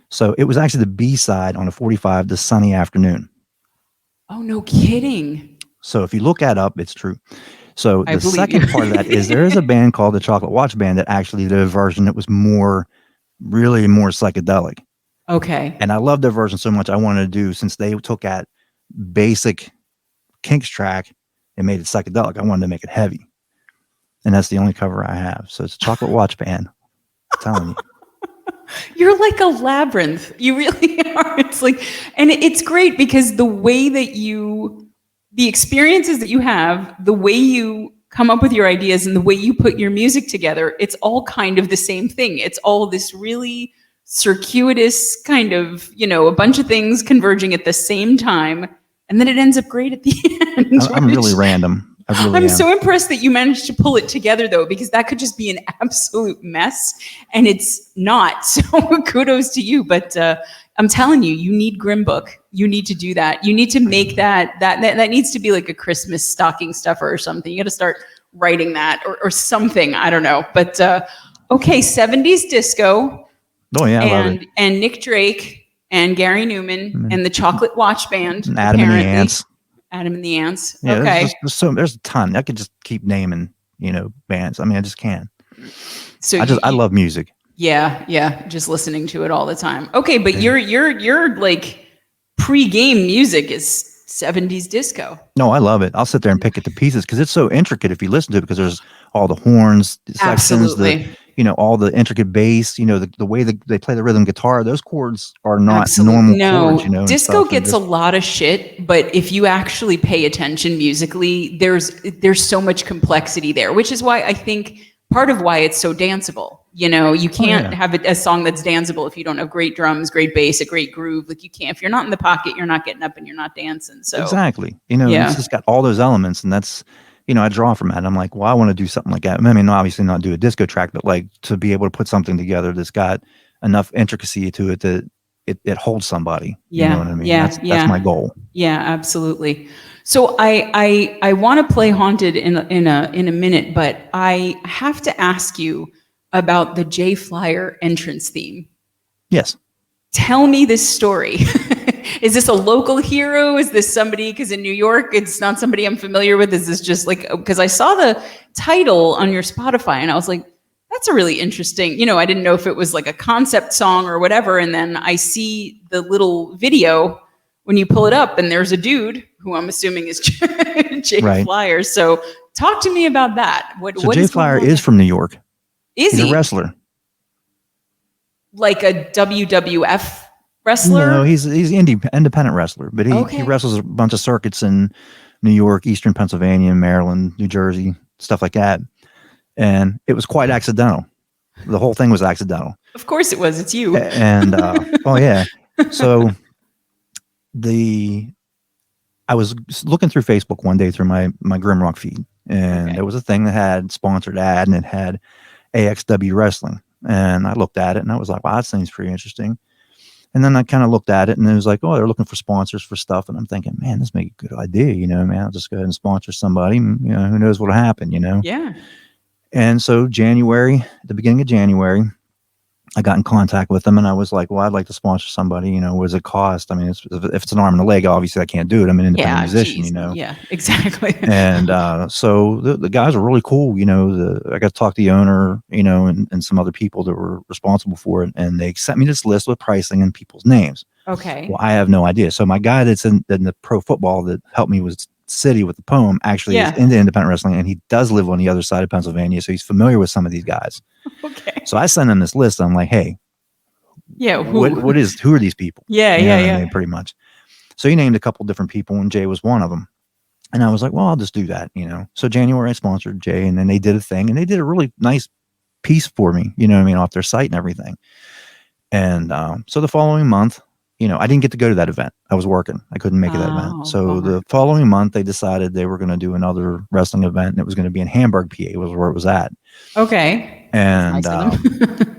So it was actually the B-side on a 45, The Sunny Afternoon. Oh, no kidding. So if you look that up, it's true. So I the believe second you. part of that is there is a band called the Chocolate Watch Band that actually did a version that was really more psychedelic. Okay. And I love their version so much. I wanted to do, since they took that basic Kinks track and made it psychedelic, I wanted to make it heavy. And that's the only cover I have. So it's Chocolate Watch Band. I'm telling you. You're like a labyrinth. You really are. It's like, and it's great because the experiences that you have, the way you come up with your ideas and the way you put your music together, it's all kind of the same thing. It's all this really circuitous kind of, a bunch of things converging at the same time. And then it ends up great at the end. I'm really random. I really I'm am. so impressed that you managed to pull it together, though, because that could just be an absolute mess, and it's not. So kudos to you. But I'm telling you, you need GrimBook. You need to do that. You need to make that needs to be like a Christmas stocking stuffer or something. You got to start writing that or something. I don't know. But okay, 70s disco. Oh yeah, I love it. And Nick Drake and Gary Newman and the Chocolate Watch Band. And Adam and the Ants. Adam and the Ants. Yeah, okay. There's a ton. I could just keep naming, bands. I mean, I just can. So I love music. Yeah. Just listening to it all the time. Okay, but your like pre-game music is 70s disco. No, I love it. I'll sit there and pick it to pieces because it's so intricate if you listen to it, because there's all the horns, the sections, all the intricate bass, the way they play the rhythm guitar. Those chords are not normal chords, Disco gets a lot of shit, but if you actually pay attention musically, there's so much complexity there, which is why I think part of why it's so danceable. You can't have a song that's danceable if you don't have great drums, great bass, a great groove. Like you can't, if you're not in the pocket, you're not getting up and you're not dancing. So exactly, it's just got all those elements, and that's, I draw from that. I'm like, well, I want to do something like that. I mean, obviously not do a disco track, but like to be able to put something together that's got enough intricacy to it that it holds somebody. Yeah. You know what I mean? Yeah. That's my goal. Yeah, absolutely. So I want to play Haunted in a minute, but I have to ask you about the J Flyer entrance theme. Yes. Tell me this story. Is this a local hero? Is this somebody, because in New York, it's not somebody I'm familiar with? Is this just like, because I saw the title on your Spotify and I was like, that's a really interesting, I didn't know if it was like a concept song or whatever. And then I see the little video when you pull it up and there's a dude who I'm assuming is Jay Flyer. So talk to me about that. What Jay Flyer is from New York. Is he? He's a wrestler. Like a WWF wrestler? No, he's independent wrestler, but he wrestles a bunch of circuits in New York, Eastern Pennsylvania, Maryland, New Jersey, stuff like that. And it was quite accidental. The whole thing was accidental. Of course it was. It's you. And oh yeah. So I was looking through Facebook one day through my GrimRock feed, and there was a thing that had sponsored ad, and it had AXW wrestling. And I looked at it and I was like, wow, that seems pretty interesting. And then I kind of looked at it and it was like, oh, they're looking for sponsors for stuff. And I'm thinking, man, this may be a good idea. Man, I'll just go ahead and sponsor somebody. And, who knows what'll happen, Yeah. And so at the beginning of January, I got in contact with them and I was like, well, I'd like to sponsor somebody, what does it cost? I mean, if it's an arm and a leg, obviously I can't do it. I'm an independent musician, Yeah, exactly. And so the guys are really cool. I got to talk to the owner, and some other people that were responsible for it. And they sent me this list with pricing and people's names. Okay. Well, I have no idea. So my guy that's in the pro football that helped me with City with the poem actually is into independent wrestling, and he does live on the other side of Pennsylvania. So he's familiar with some of these guys. Okay. So I sent him this list. I'm like, hey, who are these people? Yeah. I mean, pretty much. So he named a couple different people, and Jay was one of them. And I was like, well, I'll just do that, So January I sponsored Jay, and then they did a thing, and they did a really nice piece for me, off their site and everything. And so the following month, I didn't get to go to that event. I was working. I couldn't make it that event. So the following month, they decided they were going to do another wrestling event, and it was going to be in Hamburg, PA, was where it was at. Okay. And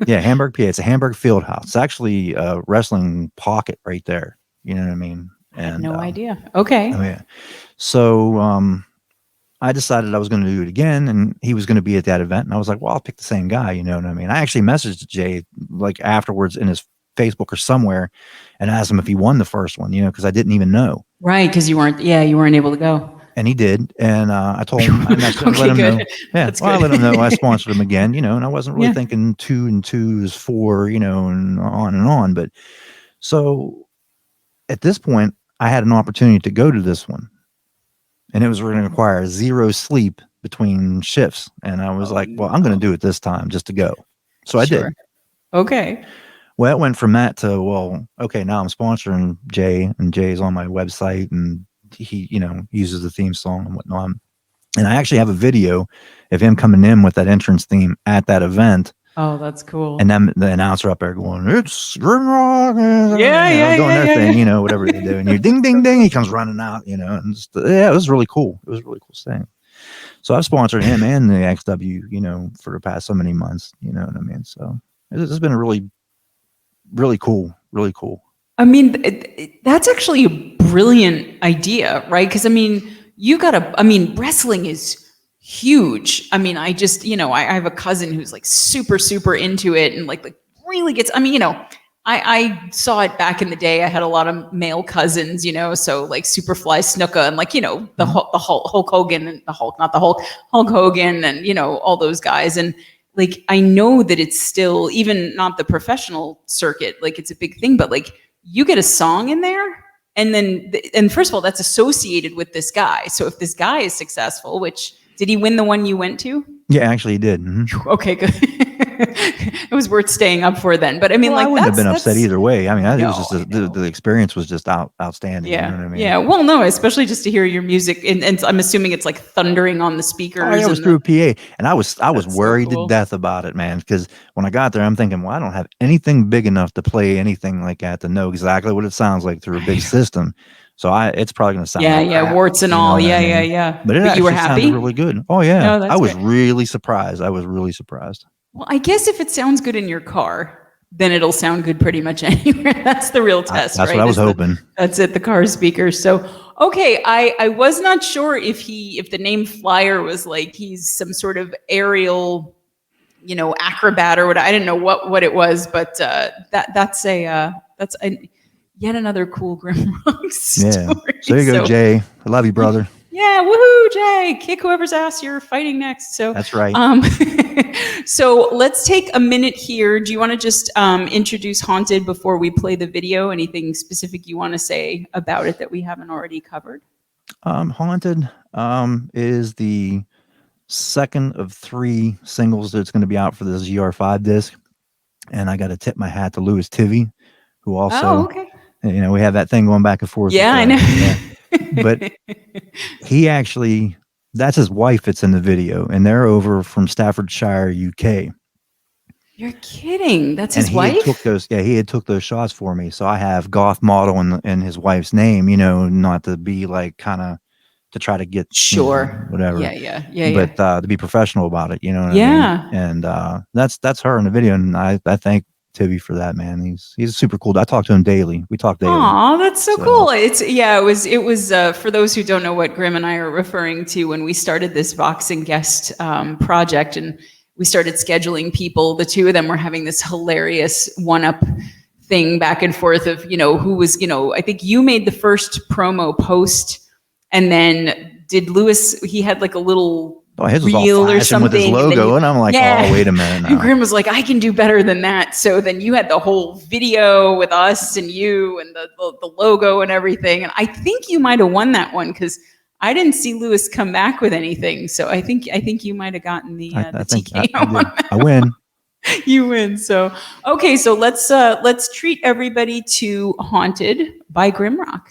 Hamburg, PA. It's a Hamburg field house. It's actually a wrestling pocket right there. You know what I mean? And I had no idea. Okay. Oh, yeah. So I decided I was going to do it again, and he was going to be at that event. And I was like, well, I'll pick the same guy. You know what I mean? I actually messaged Jay like afterwards in his Facebook or somewhere and asked him if he won the first one, because I didn't even know. Right, because you weren't able to go. And he did. And I told him, I Okay, let him good. know. Yeah. That's Well, I good. let him know I sponsored him again, and I wasn't really Yeah. thinking 2 and 2 is 4, and on and on. But so at this point, I had an opportunity to go to this one, and it was going to require 0 sleep between shifts. And I was Oh, like, well, I'm going to no. do it this time just to go. So I did. Sure. Okay. Well, it went from that to, well, okay, now I'm sponsoring Jay, and Jay's on my website, and he, uses the theme song and whatnot. And I actually have a video of him coming in with that entrance theme at that event. Oh, that's cool. And then the announcer up there going, "It's GrimRock," Yeah. doing their thing, whatever they do. And you ding, ding, ding, he comes running out, and just, yeah, it was really cool. It was a really cool thing. So I've sponsored him and the XW, for the past so many months, you know what I mean? So it's been a really, really cool, really cool. I mean, that's actually a brilliant idea, right? Because wrestling is huge. I mean, I just, I have a cousin who's like super, super into it and like really gets, I saw it back in the day. I had a lot of male cousins, so like Superfly Snuka and like, the Hulk Hogan and the Hulk, not the Hulk Hogan and, all those guys. And like, I know that it's still, even not the professional circuit, like it's a big thing, but like you get a song in there and first of all, that's associated with this guy. So if this guy is successful, which did he win the one you went to? Yeah, actually he did. Mm-hmm. Okay, good. It was worth staying up for then. But I mean, well, like, I wouldn't have been upset either way. I mean, it was just the experience was just outstanding. Yeah. You know what I mean? Yeah. Well, no, especially just to hear your music, and I'm assuming it's like thundering on the speakers. Oh, yeah, it was through a PA, and I was worried so cool. to death about it, man. Because when I got there, I'm thinking, well, I don't have anything big enough to play anything like that to know exactly what it sounds like through a big system. So it's probably going to sound like crap, warts and all. Yeah, I mean? yeah. But it you were actually happy? sounded really good. Oh yeah, No, that's I was good. really surprised. Well, I guess if it sounds good in your car, then it'll sound good pretty much anywhere. That's the real test, that's right? what I was hoping. That's it, the car speakers. So, okay, I was not sure if the name Flyer was like he's some sort of aerial, acrobat or what. I didn't know what it was, but that's yet another cool GrimRock story. Yeah. So there you go, Jay. I love you, brother. Yeah, woohoo, Jay! Kick whoever's ass you're fighting next. So that's right. So let's take a minute here. Do you want to just introduce Haunted before we play the video? Anything specific you want to say about it that we haven't already covered? Haunted is the second of 3 singles that's going to be out for this GR5 disc, and I got to tip my hat to Louis Tivy, who also, okay. We have that thing going back and forth. Yeah, I know. Yeah. But he actually, that's his wife that's in the video, and they're over from Staffordshire, UK. You're kidding. That's his wife? He had took those shots for me. So I have Goth Model in his wife's name, not to be like kind of to try to get whatever. Yeah. But to be professional about it, you know what I mean? And that's her in the video, and I thank Tivy for that, man. He's super cool. I talk to him daily. We talk daily. Oh, that's so cool. It was for those who don't know what Grim and I are referring to when we started this Vox and Guest project, and we started scheduling people. The two of them were having this hilarious one-up thing back and forth of, who was, I think you made the first promo post, and then did Lewis, he had like a little his was reel all or something with his logo, and I'm like, oh, wait a minute. And Grim was like, I can do better than that. So then you had the whole video with us and you and the logo and everything. And I think you might have won that one because I didn't see Lewis come back with anything. So I think you might have gotten the TKO. I win. You win. So okay, so let's treat everybody to Haunted by GrimRock.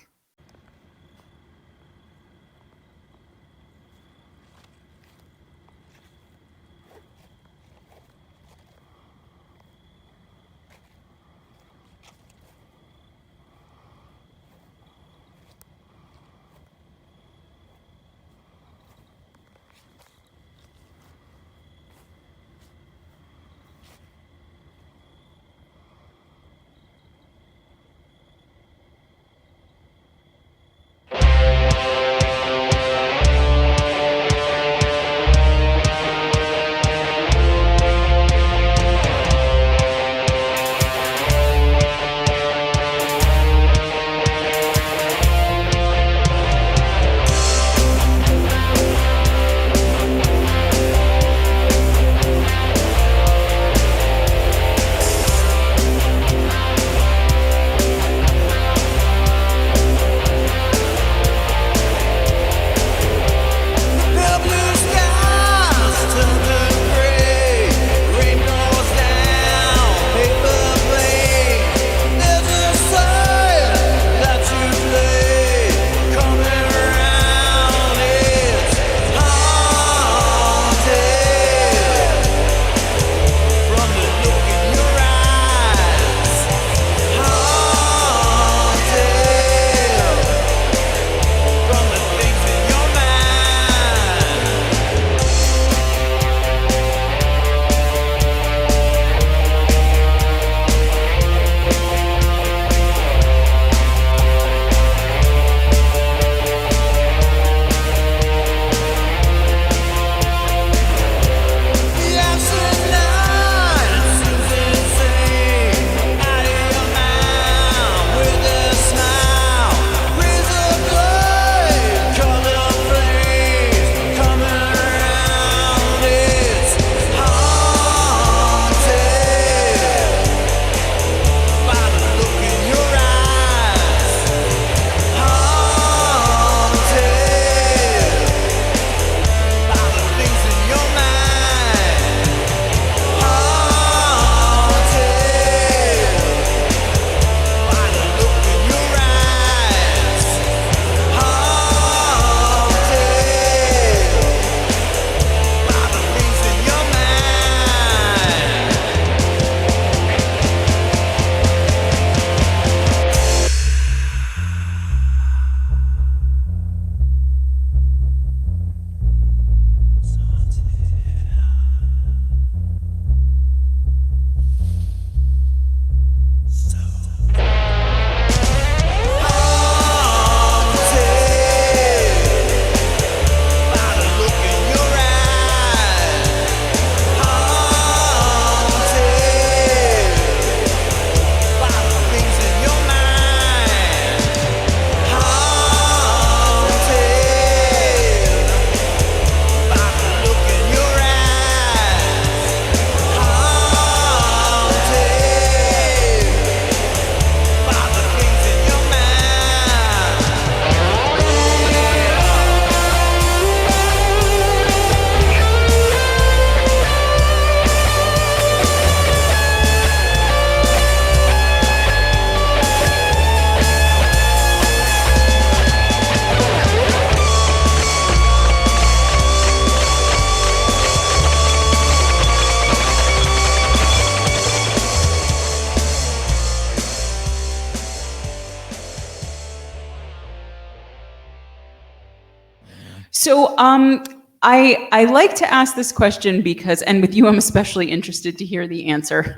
So I like to ask this question because, and with you, I'm especially interested to hear the answer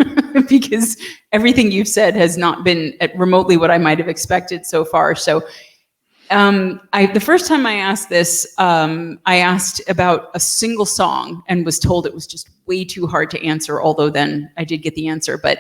because everything you've said has not been remotely what I might have expected so far. So the first time I asked this, I asked about a single song and was told it was just way too hard to answer, although then I did get the answer. But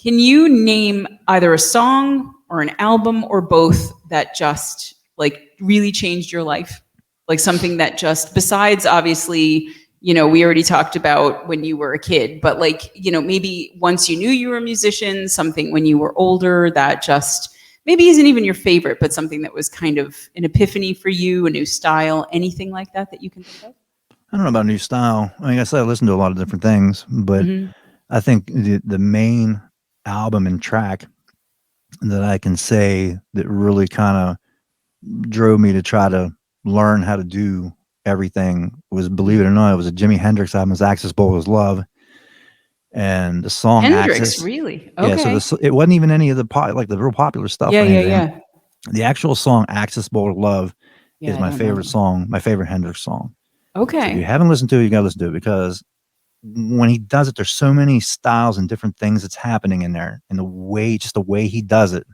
can you name either a song or an album or both that just like really changed your life? Like something that just, besides obviously, we already talked about when you were a kid, but like, maybe once you knew you were a musician, something when you were older that just maybe isn't even your favorite, but something that was kind of an epiphany for you, a new style, anything like that that you can think of? I don't know about new style. I mean, like I said, I listen to a lot of different things, but I think the main album and track that I can say that really kind of drove me to try to learn how to do everything was, believe it or not, it was a Jimi Hendrix album, was Axis Bold as Love. And the song Hendrix, Axis. really? Yeah, Okay. so it wasn't even any of the like the real popular stuff Yeah, or yeah, anything. yeah. The actual song Axis Bold as Love Yeah, is I my don't know favorite that. song, my favorite Hendrix song. So if you Okay. haven't listened to it, you got to listen to it because when he does it, there's so many styles and different things that's happening in there. And just the way he does it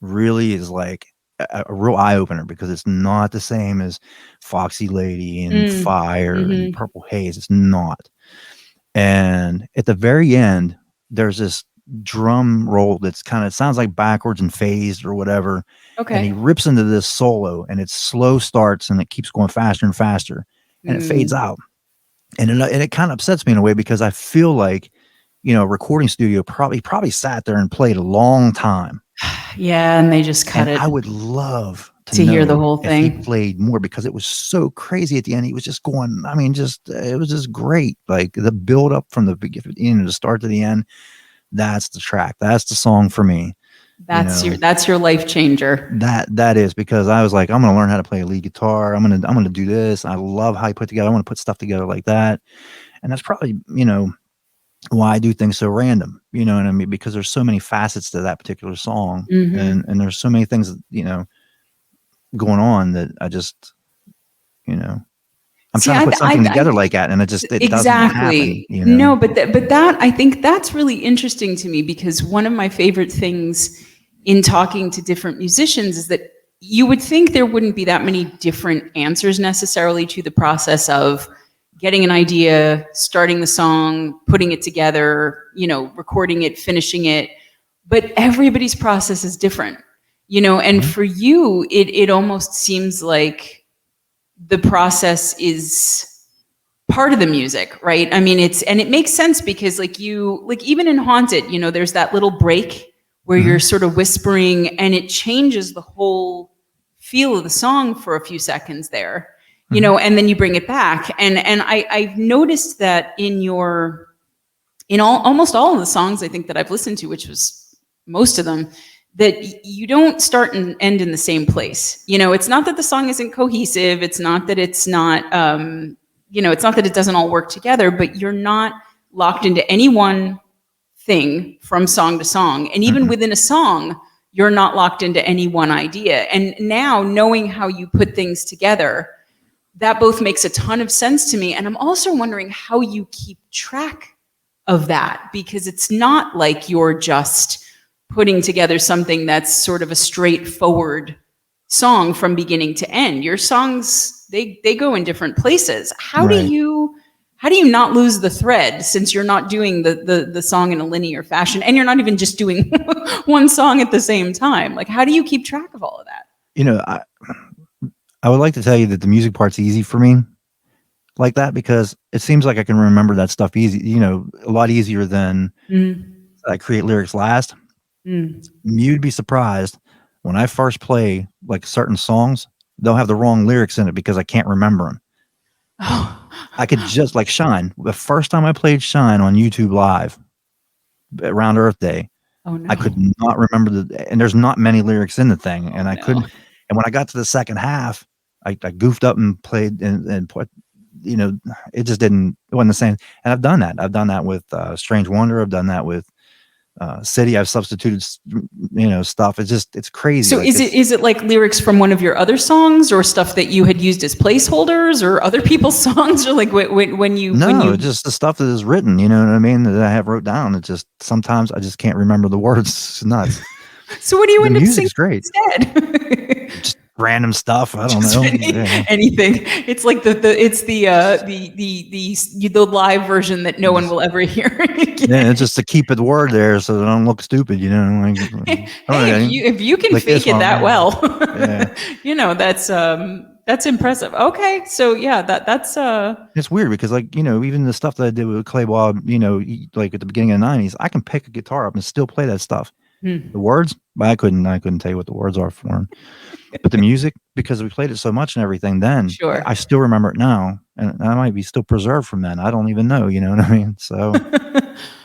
really is like a real eye opener because it's not the same as Foxy Lady and Fire and Purple Haze. It's not. And at the very end, there's this drum roll that's kind of sounds like backwards and phased or whatever. And he Okay. rips into this solo and it slow starts and it keeps going faster and faster and it fades out. And it kind of upsets me in a way because I feel like, a recording studio probably sat there and played a long time. Yeah, and they just cut And it I would love to hear the know whole if he thing. played more because it was so crazy at the end. He was just going, I mean, it was just great. Like the build up from the beginning, the start to the end. That's the track. That's the song for me. That's your life changer. That is because I was like, I'm going to learn how to play a lead guitar. I'm going to do this. I love how you put together. I want to put stuff together like that. And that's probably, why I do things so random, you know what I mean? Because there's so many facets to that particular song and there's so many things, going on that I just, I'm See, trying to put something together like that, and it doesn't happen, exactly. No, but that I think that's really interesting to me because one of my favorite things in talking to different musicians is that you would think there wouldn't be that many different answers necessarily to the process of getting an idea, starting the song, putting it together, recording it, finishing it. But everybody's process is different, and for you, it almost seems like the process is part of the music, right? I mean, it makes sense because like even in Haunted, there's that little break where you're sort of whispering and it changes the whole feel of the song for a few seconds there, and then you bring it back. And I've noticed that in almost all of the songs I think that I've listened to, which was most of them, that you don't start and end in the same place. It's not that the song isn't cohesive. It's not that it's not, it's not that it doesn't all work together, but you're not locked into any one thing from song to song. And even within a song, you're not locked into any one idea. And now knowing how you put things together, that both makes a ton of sense to me. And I'm also wondering how you keep track of that, because it's not like you're just putting together something that's sort of a straightforward song from beginning to end. Your songs, they go in different places. How do you not lose the thread, since you're not doing the song in a linear fashion and you're not even just doing one song at the same time? Like, how do you keep track of all of that? I would like to tell you that the music part's easy for me like that because it seems like I can remember that stuff easy, a lot easier than I create lyrics last. You'd be surprised when I first play like certain songs, they'll have the wrong lyrics in it because I can't remember them. I could just like Shine. The first time I played Shine on YouTube Live around Earth Day, I could not remember and there's not many lyrics in the thing. And I couldn't. And when I got to the second half, I goofed up and played and put, it just it wasn't the same. And I've done that. I've done that with Strange Wonder. I've done that with city. I've substituted, stuff. It's crazy. So Like, is it like lyrics from one of your other songs, or stuff that you had used as placeholders, or other people's songs, or like when you it's just the stuff that is written, you know what I mean, that I have wrote down. It just, sometimes I just can't remember the words. It's nuts. So what do you The end up singing music's great. instead? Just random stuff. I don't Just know. anything. It's like the live version that no one will ever hear again. Yeah, it's just to keep the word there so that I don't look stupid, Like, Hey, if you can like fake it that well, yeah. That's impressive. Okay, so yeah, that's It's weird because, like, even the stuff that I did with Clay Bob, like at the beginning of the 90s, I can pick a guitar up and still play that stuff. The words, I couldn't tell you what the words are for them. But the music, because we played it so much and everything then, Sure. I still remember it now. And I might be still preserved from then. I don't even know, you know what I mean? So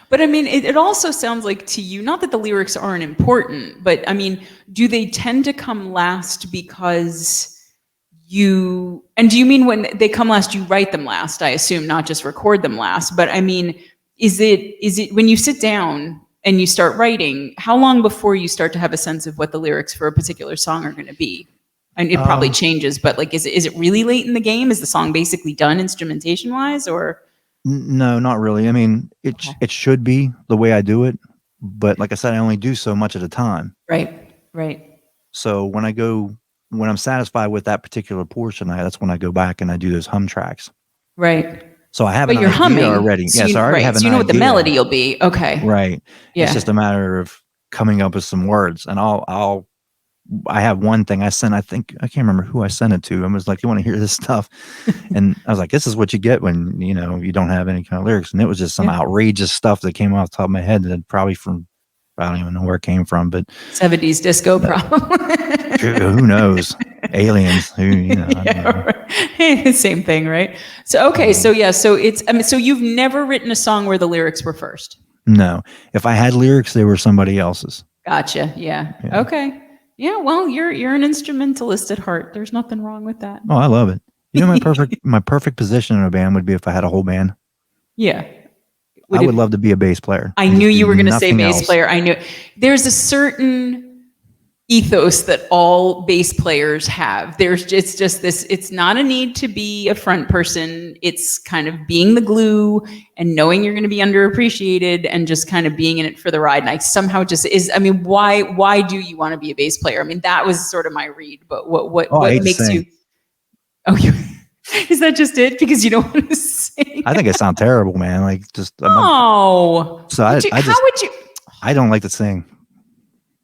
But I mean, it also sounds like to you, not that the lyrics aren't important, but I mean, do they tend to come last because do you mean when they come last, you write them last, I assume, not just record them last, but I mean, is it when you sit down and you start writing, how long before you start to have a sense of what the lyrics for a particular song are going to be? And it probably changes, but like, is it really late in the game? Is the song basically done instrumentation wise, or? No, not really. I mean, it should be the way I do it, but like I said, I only do so much at a time. Right. So when I'm satisfied with that particular portion, that's when I go back and I do those hum tracks. Right. So I have But an you're idea humming already. so Yes, I already have an so you know what the idea. melody will be. Okay. Right. Yeah. It's just a matter of coming up with some words, and I have one thing I sent. I can't remember who I sent it to. I was like, "You want to hear this stuff?" And I was like, "This is what you get when you don't have any kind of lyrics." And it was just some outrageous stuff that came off the top of my head that probably from, I don't even know where it came from, but 70s disco probably. Who knows? Aliens. Who I don't know. Right. Same thing, right? So okay, so it's so you've never written a song where the lyrics were first. No. If I had lyrics, they were somebody else's. Gotcha. Yeah. Okay. Yeah, well, you're an instrumentalist at heart. There's nothing wrong with that. Oh, I love it. My perfect position in a band would be if I had a whole band. Yeah. I would love to be a bass player. I knew you were going to say bass player. I knew there's a certain ethos that all bass players have. It's just this, it's not a need to be a front person. It's kind of being the glue and knowing you're going to be underappreciated and just kind of being in it for the ride. And I somehow why do you want to be a bass player? I mean, that was sort of my read, but what makes you, is that just it? Because you don't want to sing? I think I sound terrible, man. Like just, how would you? I don't like to sing.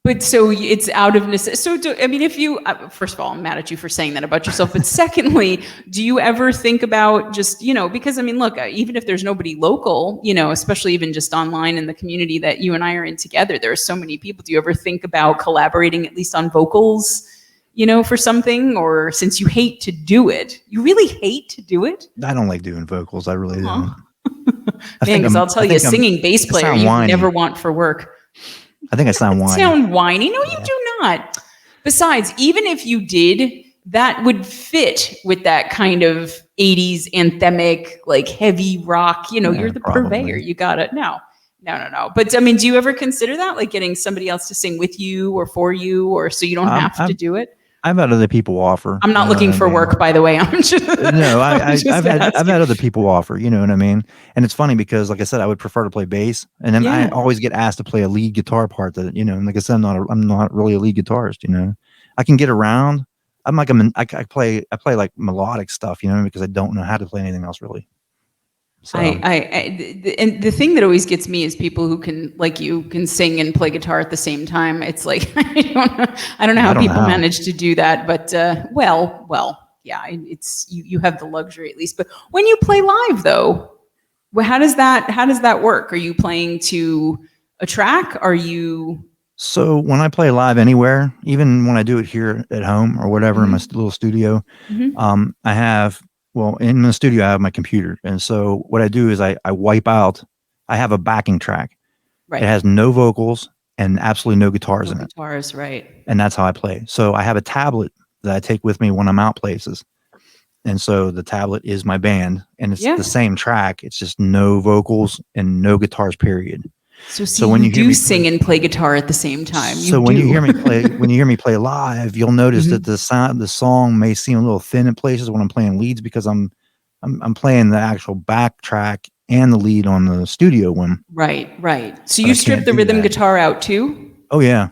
But so it's out of necessity. So if you, first of all, I'm mad at you for saying that about yourself. But secondly, do you ever think about just, because I mean, look, even if there's nobody local, especially even just online in the community that you and I are in together, there are so many people. Do you ever think about collaborating at least on vocals, for something? Or since you hate to do it, you really hate to do it? I don't like doing vocals. I really don't. Man, because I'll tell you, a singing bass player, you never want for work. I think I sound whiny. Sound whiny? No, you do not. Besides, even if you did, that would fit with that kind of 80s anthemic, like heavy rock. You're the purveyor. You got it. No. But I mean, do you ever consider that, like getting somebody else to sing with you or for you, or so you don't have to do it? I've had other people offer. I'm not looking for work, by the way. I'm just no. I've had other people offer. You know what I mean? And it's funny because, like I said, I would prefer to play bass, and then I always get asked to play a lead guitar part. That and like I said, I'm not really a lead guitarist. I can get around. I'm like I play like melodic stuff. Because I don't know how to play anything else really. So. And the thing that always gets me is people who can, like you, can sing and play guitar at the same time. It's like I don't know how people manage to do that, but yeah, it's you have the luxury at least. But when you play live, though, how does that work? Are you playing to a track? Are you? So when I play live anywhere, even when I do it here at home or whatever in my little studio, I have. Well, in the studio, I have my computer. And so what I do is I wipe out, I have a backing track. Right. It has no vocals and absolutely no guitars in it. Guitars, right. And that's how I play. So I have a tablet that I take with me when I'm out places. And so the tablet is my band and it's the same track. It's just no vocals and no guitars, period. So when you do sing and play guitar at the same time. So when you hear me play live, you'll notice that the song may seem a little thin in places when I'm playing leads, because I'm playing the actual backtrack and the lead on the studio one. Right. So you strip the rhythm guitar out too? Oh yeah.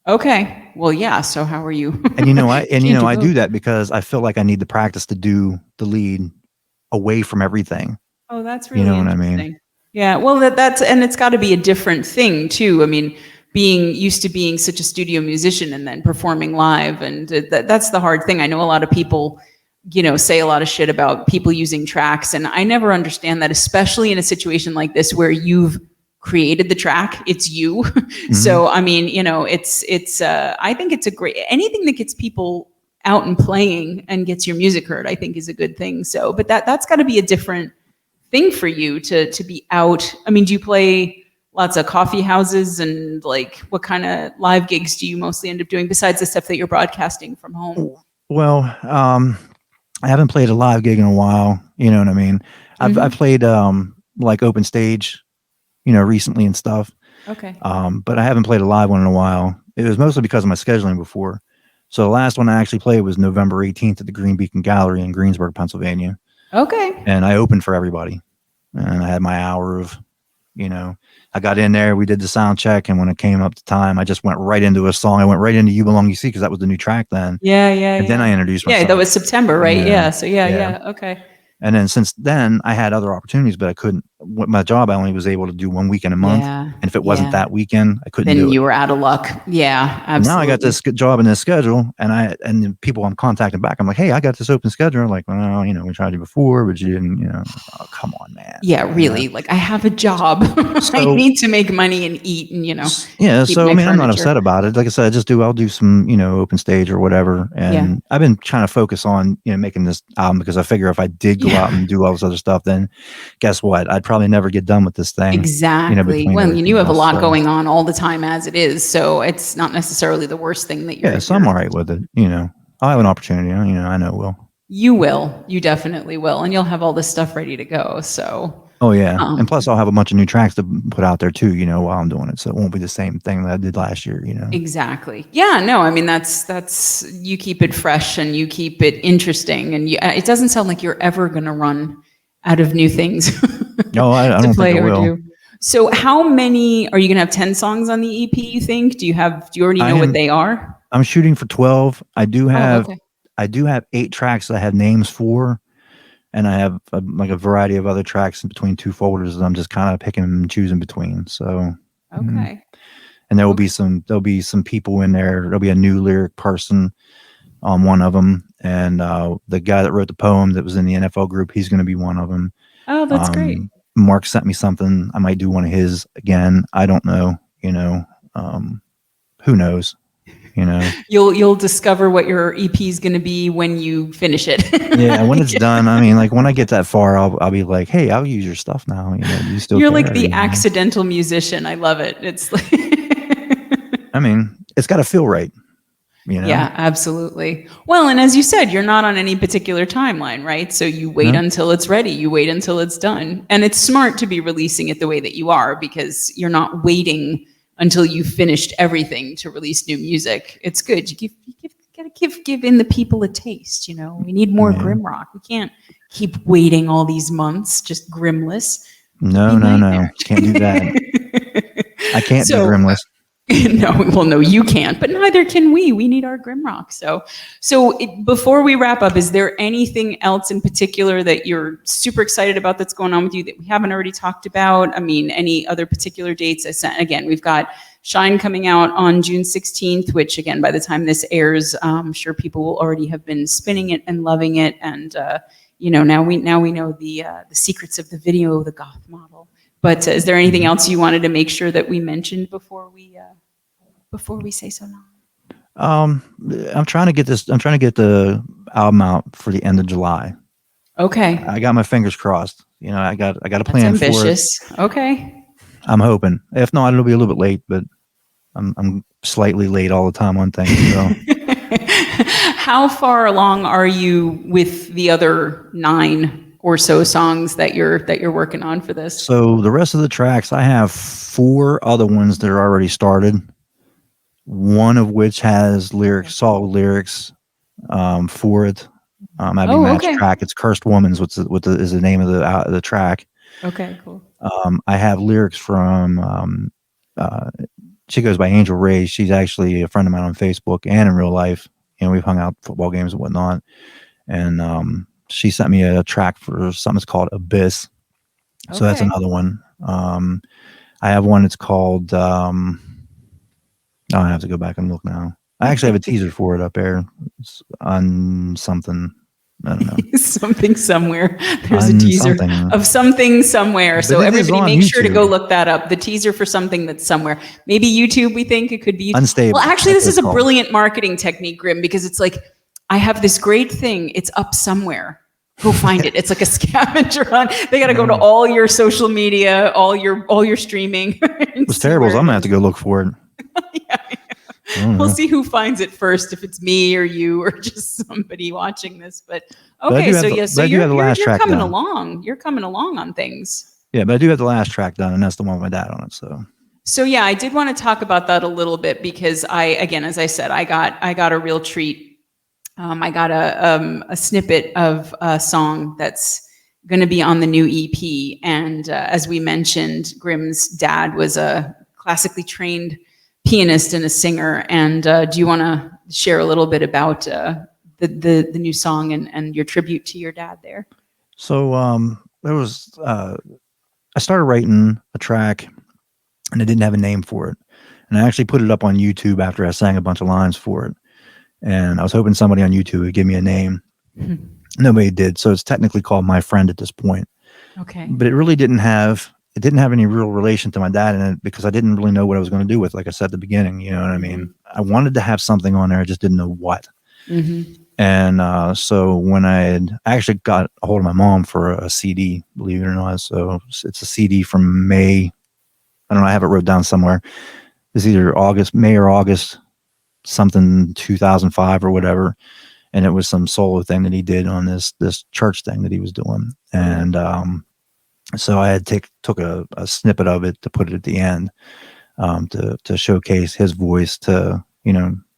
Okay. Well, yeah. So how are you? And I do that because I feel like I need the practice to do the lead away from everything. Oh, that's really interesting. What I mean? Yeah. Well, that's and it's got to be a different thing too. I mean, being used to being such a studio musician and then performing live, and that's the hard thing. I know a lot of people, say a lot of shit about people using tracks, and I never understand that, especially in a situation like this where you've created the track. It's you. So, I mean, it's I think it's a great, anything that gets people out and playing and gets your music heard, I think is a good thing. So, but that's got to be a different thing for you to be out. I mean, do you play lots of coffee houses, and like what kind of live gigs do you mostly end up doing besides the stuff that you're broadcasting from home? Well, I haven't played a live gig in a while. You know what I mean? I've played like open stage, recently and stuff. Okay. But I haven't played a live one in a while. It was mostly because of my scheduling before. So the last one I actually played was November 18th at the Green Beacon Gallery in Greensburg, Pennsylvania. Okay. And I opened for everybody. And I had my hour of, I got in there, we did the sound check, and when it came up to time, I just went right into a song. I went right into You Belong You See, because that was the new track then. Yeah. And then I introduced myself. Yeah, that was September, right? Yeah. So yeah. Okay. And then since then, I had other opportunities, but I couldn't. With my job, I only was able to do one weekend a month. Yeah. And if it wasn't that weekend, I couldn't do it. Then you were out of luck. Yeah, absolutely. Now I got this good job in this schedule, and the people I'm contacting back, I'm like, hey, I got this open schedule. I'm like, well, we tried you before, but you didn't, oh, come on, man. Yeah, really. Like, I have a job. I need to make money and eat, and Yeah. So I'm not upset about it. Like I said, I'll do some, open stage or whatever. And I've been trying to focus on, making this album, because I figure if I did go out and do all this other stuff, then guess what? I'd probably never get done with this thing. Exactly. Well, you have a lot going on all the time as it is, so it's not necessarily the worst thing that you're. Yeah, so I'm all right with it. I'll have an opportunity. I know it will. You will. You definitely will, and you'll have all this stuff ready to go. So. Oh yeah, and plus I'll have a bunch of new tracks to put out there too. While I'm doing it, so it won't be the same thing that I did last year. Exactly. Yeah. No. I mean, that's you keep it fresh and you keep it interesting, and it doesn't sound like you're ever going to run out of new things. No, I don't think I will. So how many are you going to have? 10 songs on the EP, you think? Do you already know what they are? I'm shooting for 12. I do have 8 tracks that I have names for, and I have a variety of other tracks in between 2 folders that I'm just kind of picking and choosing between. So okay. And there'll be some people in there. There'll be a new lyric person on one of them, and the guy that wrote the poem that was in the NFL group, he's going to be one of them. Oh, that's great. Mark sent me something. I might do one of his again. I don't know. Who knows? You'll discover what your EP is going to be when you finish it. Yeah, when it's done. I mean, like when I get that far, I'll be like, hey, I'll use your stuff now. You still. You're like the accidental musician. I love it. It's like. I mean, it's got to feel right. Yeah, absolutely. Well, and as you said, you're not on any particular timeline, right? So you wait until it's ready. You wait until it's done. And it's smart to be releasing it the way that you are, because you're not waiting until you've finished everything to release new music. It's good. You gotta give in the people a taste, We need more GrimRock. We can't keep waiting all these months, just grimless. No. Can't do that. I can't be grimless. No, you can't, but neither can we. We need our GrimRock. So before we wrap up, is there anything else in particular that you're super excited about that's going on with you that we haven't already talked about? I mean, any other particular dates? Again, we've got Shine coming out on June 16th, which again, by the time this airs, I'm sure people will already have been spinning it and loving it. And, now we know the secrets of the video, the goth model. But is there anything else you wanted to make sure that we mentioned before we say so long? I'm trying to get the album out for the end of July. Okay. I got my fingers crossed. I got a plan for it. Ambitious. Okay. I'm hoping. If not, it'll be a little bit late, but I'm slightly late all the time on things. So. How far along are you with the other 9 or so songs that you're working on for this? So the rest of the tracks, I have 4 other ones that are already started. One of which has solid lyrics for it. I have a match track. It's "Cursed Woman's," is the name of the track. Okay, cool. I have lyrics from. She goes by Angel Ray. She's actually a friend of mine on Facebook and in real life. We've hung out football games and whatnot. And she sent me a track for something that's called Abyss. So that's another one. I have one that's called. I have to go back and look now. I actually have a teaser for it up there. It's on something. I don't know. Something somewhere. There's a teaser of something somewhere. So everybody make sure to go look that up. The teaser for something that's somewhere. Maybe YouTube, we think it could be. Unstable. Well, actually, this is a brilliant marketing technique, Grim, because it's like, I have this great thing. It's up somewhere. Go find it. It's like a scavenger hunt. They got to go to all your social media, all your streaming. It's terrible. So I'm going to have to go look for it. Yeah. We'll see who finds it first, if it's me or you or just somebody watching this. But okay, so you're coming along. You're coming along on things. Yeah, but I do have the last track done, and that's the one with my dad on it. So yeah, I did want to talk about that a little bit because as I said, I got a real treat. I got a snippet of a song that's going to be on the new EP, and as we mentioned, Grim's dad was a classically trained pianist and a singer. And do you want to share a little bit about the new song and your tribute to your dad there? So there was I started writing a track and I didn't have a name for it, and I actually put it up on YouTube after I sang a bunch of lines for it, and I was hoping somebody on YouTube would give me a name. Nobody did, so it's technically called My Friend at this point. Okay. But it really didn't have any real relation to my dad in it because I didn't really know what I was going to do with it, like I said at the beginning. You know what I mean? I wanted to have something on there. I just didn't know what. And so when I actually got a hold of my mom for a CD, believe it or not. So it's a CD from May. I don't know. I have it wrote down somewhere. It's either May or August, something 2005 or whatever. And it was some solo thing that he did on this church thing that he was doing. And, so I had took a snippet of it to put it at the end to showcase his voice, to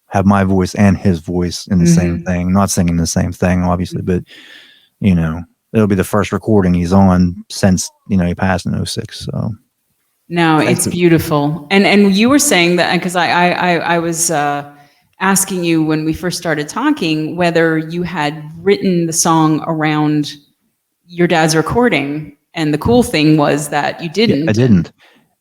have my voice and his voice in the same thing. Not singing the same thing, obviously, but it'll be the first recording he's on since he passed in 2006. So no, it's beautiful. And you were saying that because I was asking you when we first started talking whether you had written the song around your dad's recording. And the cool thing was that you didn't. Yeah, I didn't.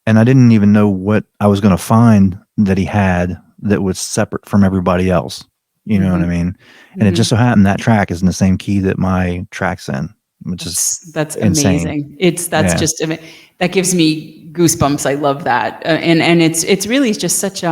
And I didn't even know what I was going to find that he had that was separate from everybody else. You know what I mean? And it just so happened that track is in the same key that my track's in, which that's insane. Amazing. Just, that gives me goosebumps. I love that. And it's really just such,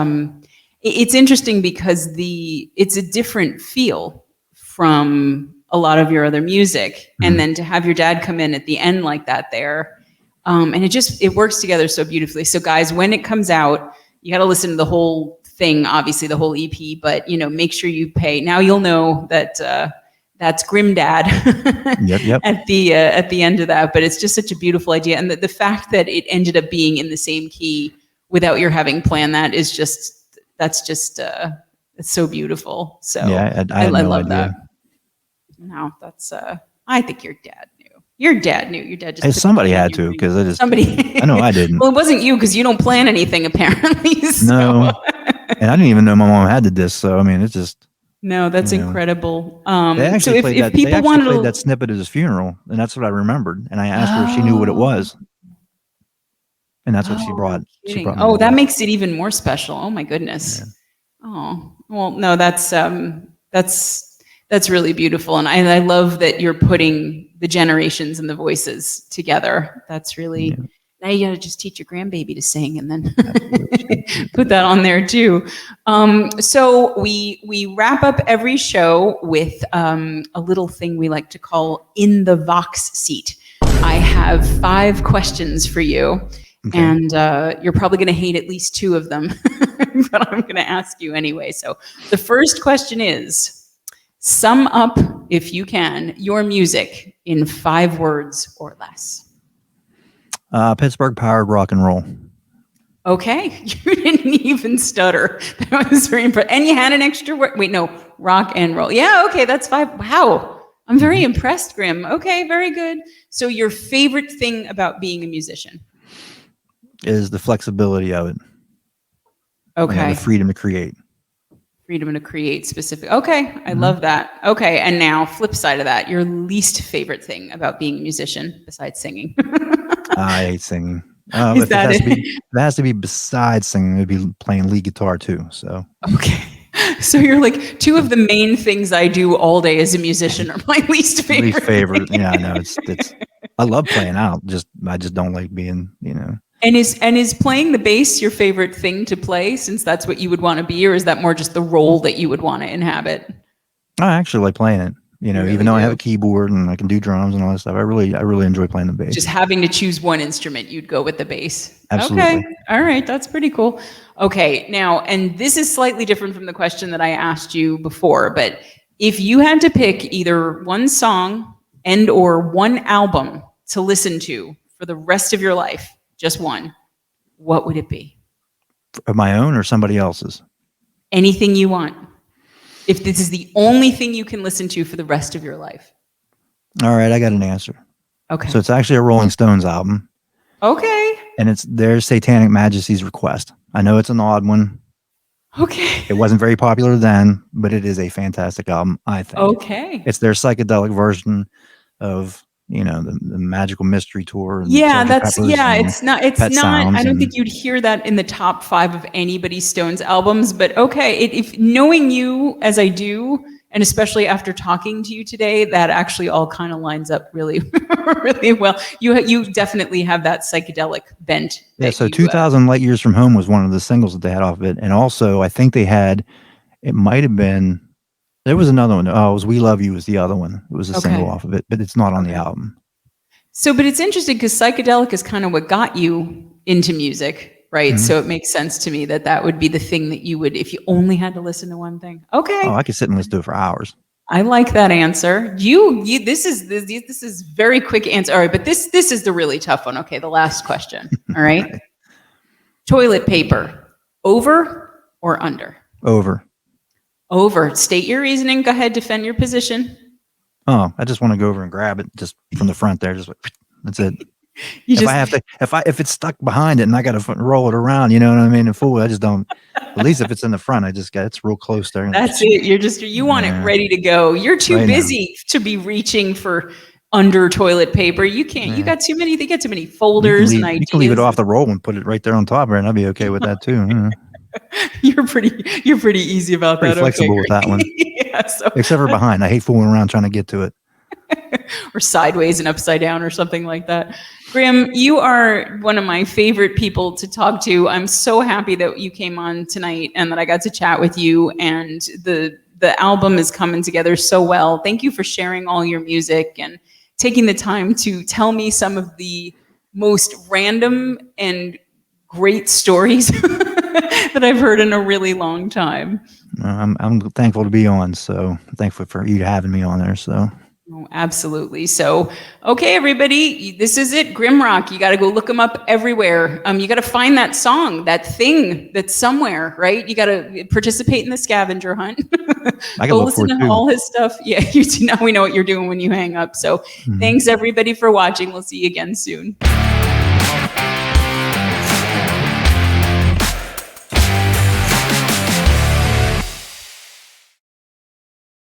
it's interesting because it's a different feel from a lot of your other music, and then to have your dad come in at the end like that there, and it works together so beautifully. So guys, when it comes out, you got to listen to the whole thing, obviously the whole EP, but make sure you pay. Now you'll know that that's Grim Dad yep. at the end of that. But it's just such a beautiful idea, and the fact that it ended up being in the same key without your having planned that is it's so beautiful. So yeah, I love idea. that. No, that's I think your dad knew. Your dad knew. Your dad just somebody had to, because I know I didn't. Well, it wasn't you because you don't plan anything apparently. So. No, and I didn't even know my mom had the disc. So I mean, it's just no. That's incredible. They actually so if people played that snippet at his funeral, and that's what I remembered. And I asked her if she knew what it was, and that's what she brought. Oh, that makes it even more special. Oh my goodness. Yeah. Oh well, no, that's really beautiful. And I love that you're putting the generations and the voices together. That's really, now you got to just teach your grandbaby to sing and then put that on there too. So we wrap up every show with a little thing we like to call In the Vox Seat. I have 5 questions for you. Okay. And you're probably going to hate at least 2 of them, but I'm going to ask you anyway. So the first question is, sum up, if you can, your music in 5 words or less. Pittsburgh powered rock and roll. Okay, you didn't even stutter. That was very impressive. And you had an extra word. Wait, no, rock and roll. Yeah, okay, that's 5. Wow, I'm very impressed, Grim. Okay, very good. So your favorite thing about being a musician? Is the flexibility of it. Okay. The freedom to create. Freedom to create specific. Okay, I love that. Okay, and now flip side of that, your least favorite thing about being a musician besides singing? I hate singing. Is that it? If it has to be besides singing, it'd be playing lead guitar too. So okay, so you're like, 2 of the main things I do all day as a musician are my least favorite. least favorite. Yeah, I know. It's. I love playing out. I just don't like being. And is playing the bass your favorite thing to play, since that's what you would want to be, or is that more just the role that you would want to inhabit? I actually like playing it. Really even though do. I have a keyboard and I can do drums and all that stuff, I really enjoy playing the bass. Just having to choose one instrument, you'd go with the bass. Absolutely. Okay. All right. That's pretty cool. Okay. Now, and this is slightly different from the question that I asked you before, but if you had to pick either one song and or one album to listen to for the rest of your life, just one, what would it be? Of my own or somebody else's? Anything you want. If this is the only thing you can listen to for the rest of your life. All right, I got an answer. Okay. So it's actually a Rolling Stones album. Okay. And it's their Satanic Majesty's Request. I know it's an odd one. Okay. It wasn't very popular then, but it is a fantastic album, I think. Okay. It's their psychedelic version of the Magical Mystery Tour. And Yeah, Sgt. it's Pepper's not, Pet Sounds I don't and- think you'd hear that in the top 5 of anybody's Stones albums, but okay, if knowing you as I do, and especially after talking to you today, that actually all kind of lines up really, really well. You definitely have that psychedelic bent. Yeah, so 2000 Light Years from Home was one of the singles that they had off of it. And also, I think it might have been, there was another one. Oh, it was We Love You was the other one. It was a single off of it, but it's not on the album. So, but it's interesting because psychedelic is kind of what got you into music, right? So it makes sense to me that would be the thing that you would, if you only had to listen to one thing. Okay. Oh, I could sit and listen to it for hours. I like that answer. This is very quick answer. All right, but this is the really tough one. Okay, the last question. All right. Okay. Toilet paper, over or under? Over. Over. State your reasoning. Go ahead, defend your position. Oh, I just want to go over and grab it just from the front there. Just like, that's it. If it's stuck behind it and I got to roll it around, you know what I mean? I just don't. At least if it's in the front, it's real close there. That's it. You want it ready to go. You're too busy to be reaching for under toilet paper. You can't. Yeah. You got too many. They get too many folders and ideas. You can leave it off the roll and put it right there on top, and I'll be okay with that too. You're pretty easy about that. Pretty flexible with that one. Yeah, except for behind. I hate fooling around trying to get to it. Or sideways and upside down or something like that. Grim, you are one of my favorite people to talk to. I'm so happy that you came on tonight and that I got to chat with you, and the album is coming together so well. Thank you for sharing all your music and taking the time to tell me some of the most random and great stories that I've heard in a really long time. I'm thankful to be on, so thankful for you having me on there. So. Oh, absolutely. So, okay, everybody, this is it. GrimRock. You got to go look them up everywhere. You got to find that song, that thing that's somewhere, right? You got to participate in the scavenger hunt. I go listen to all his stuff. Yeah, now we know what you're doing when you hang up. So, thanks everybody for watching. We'll see you again soon.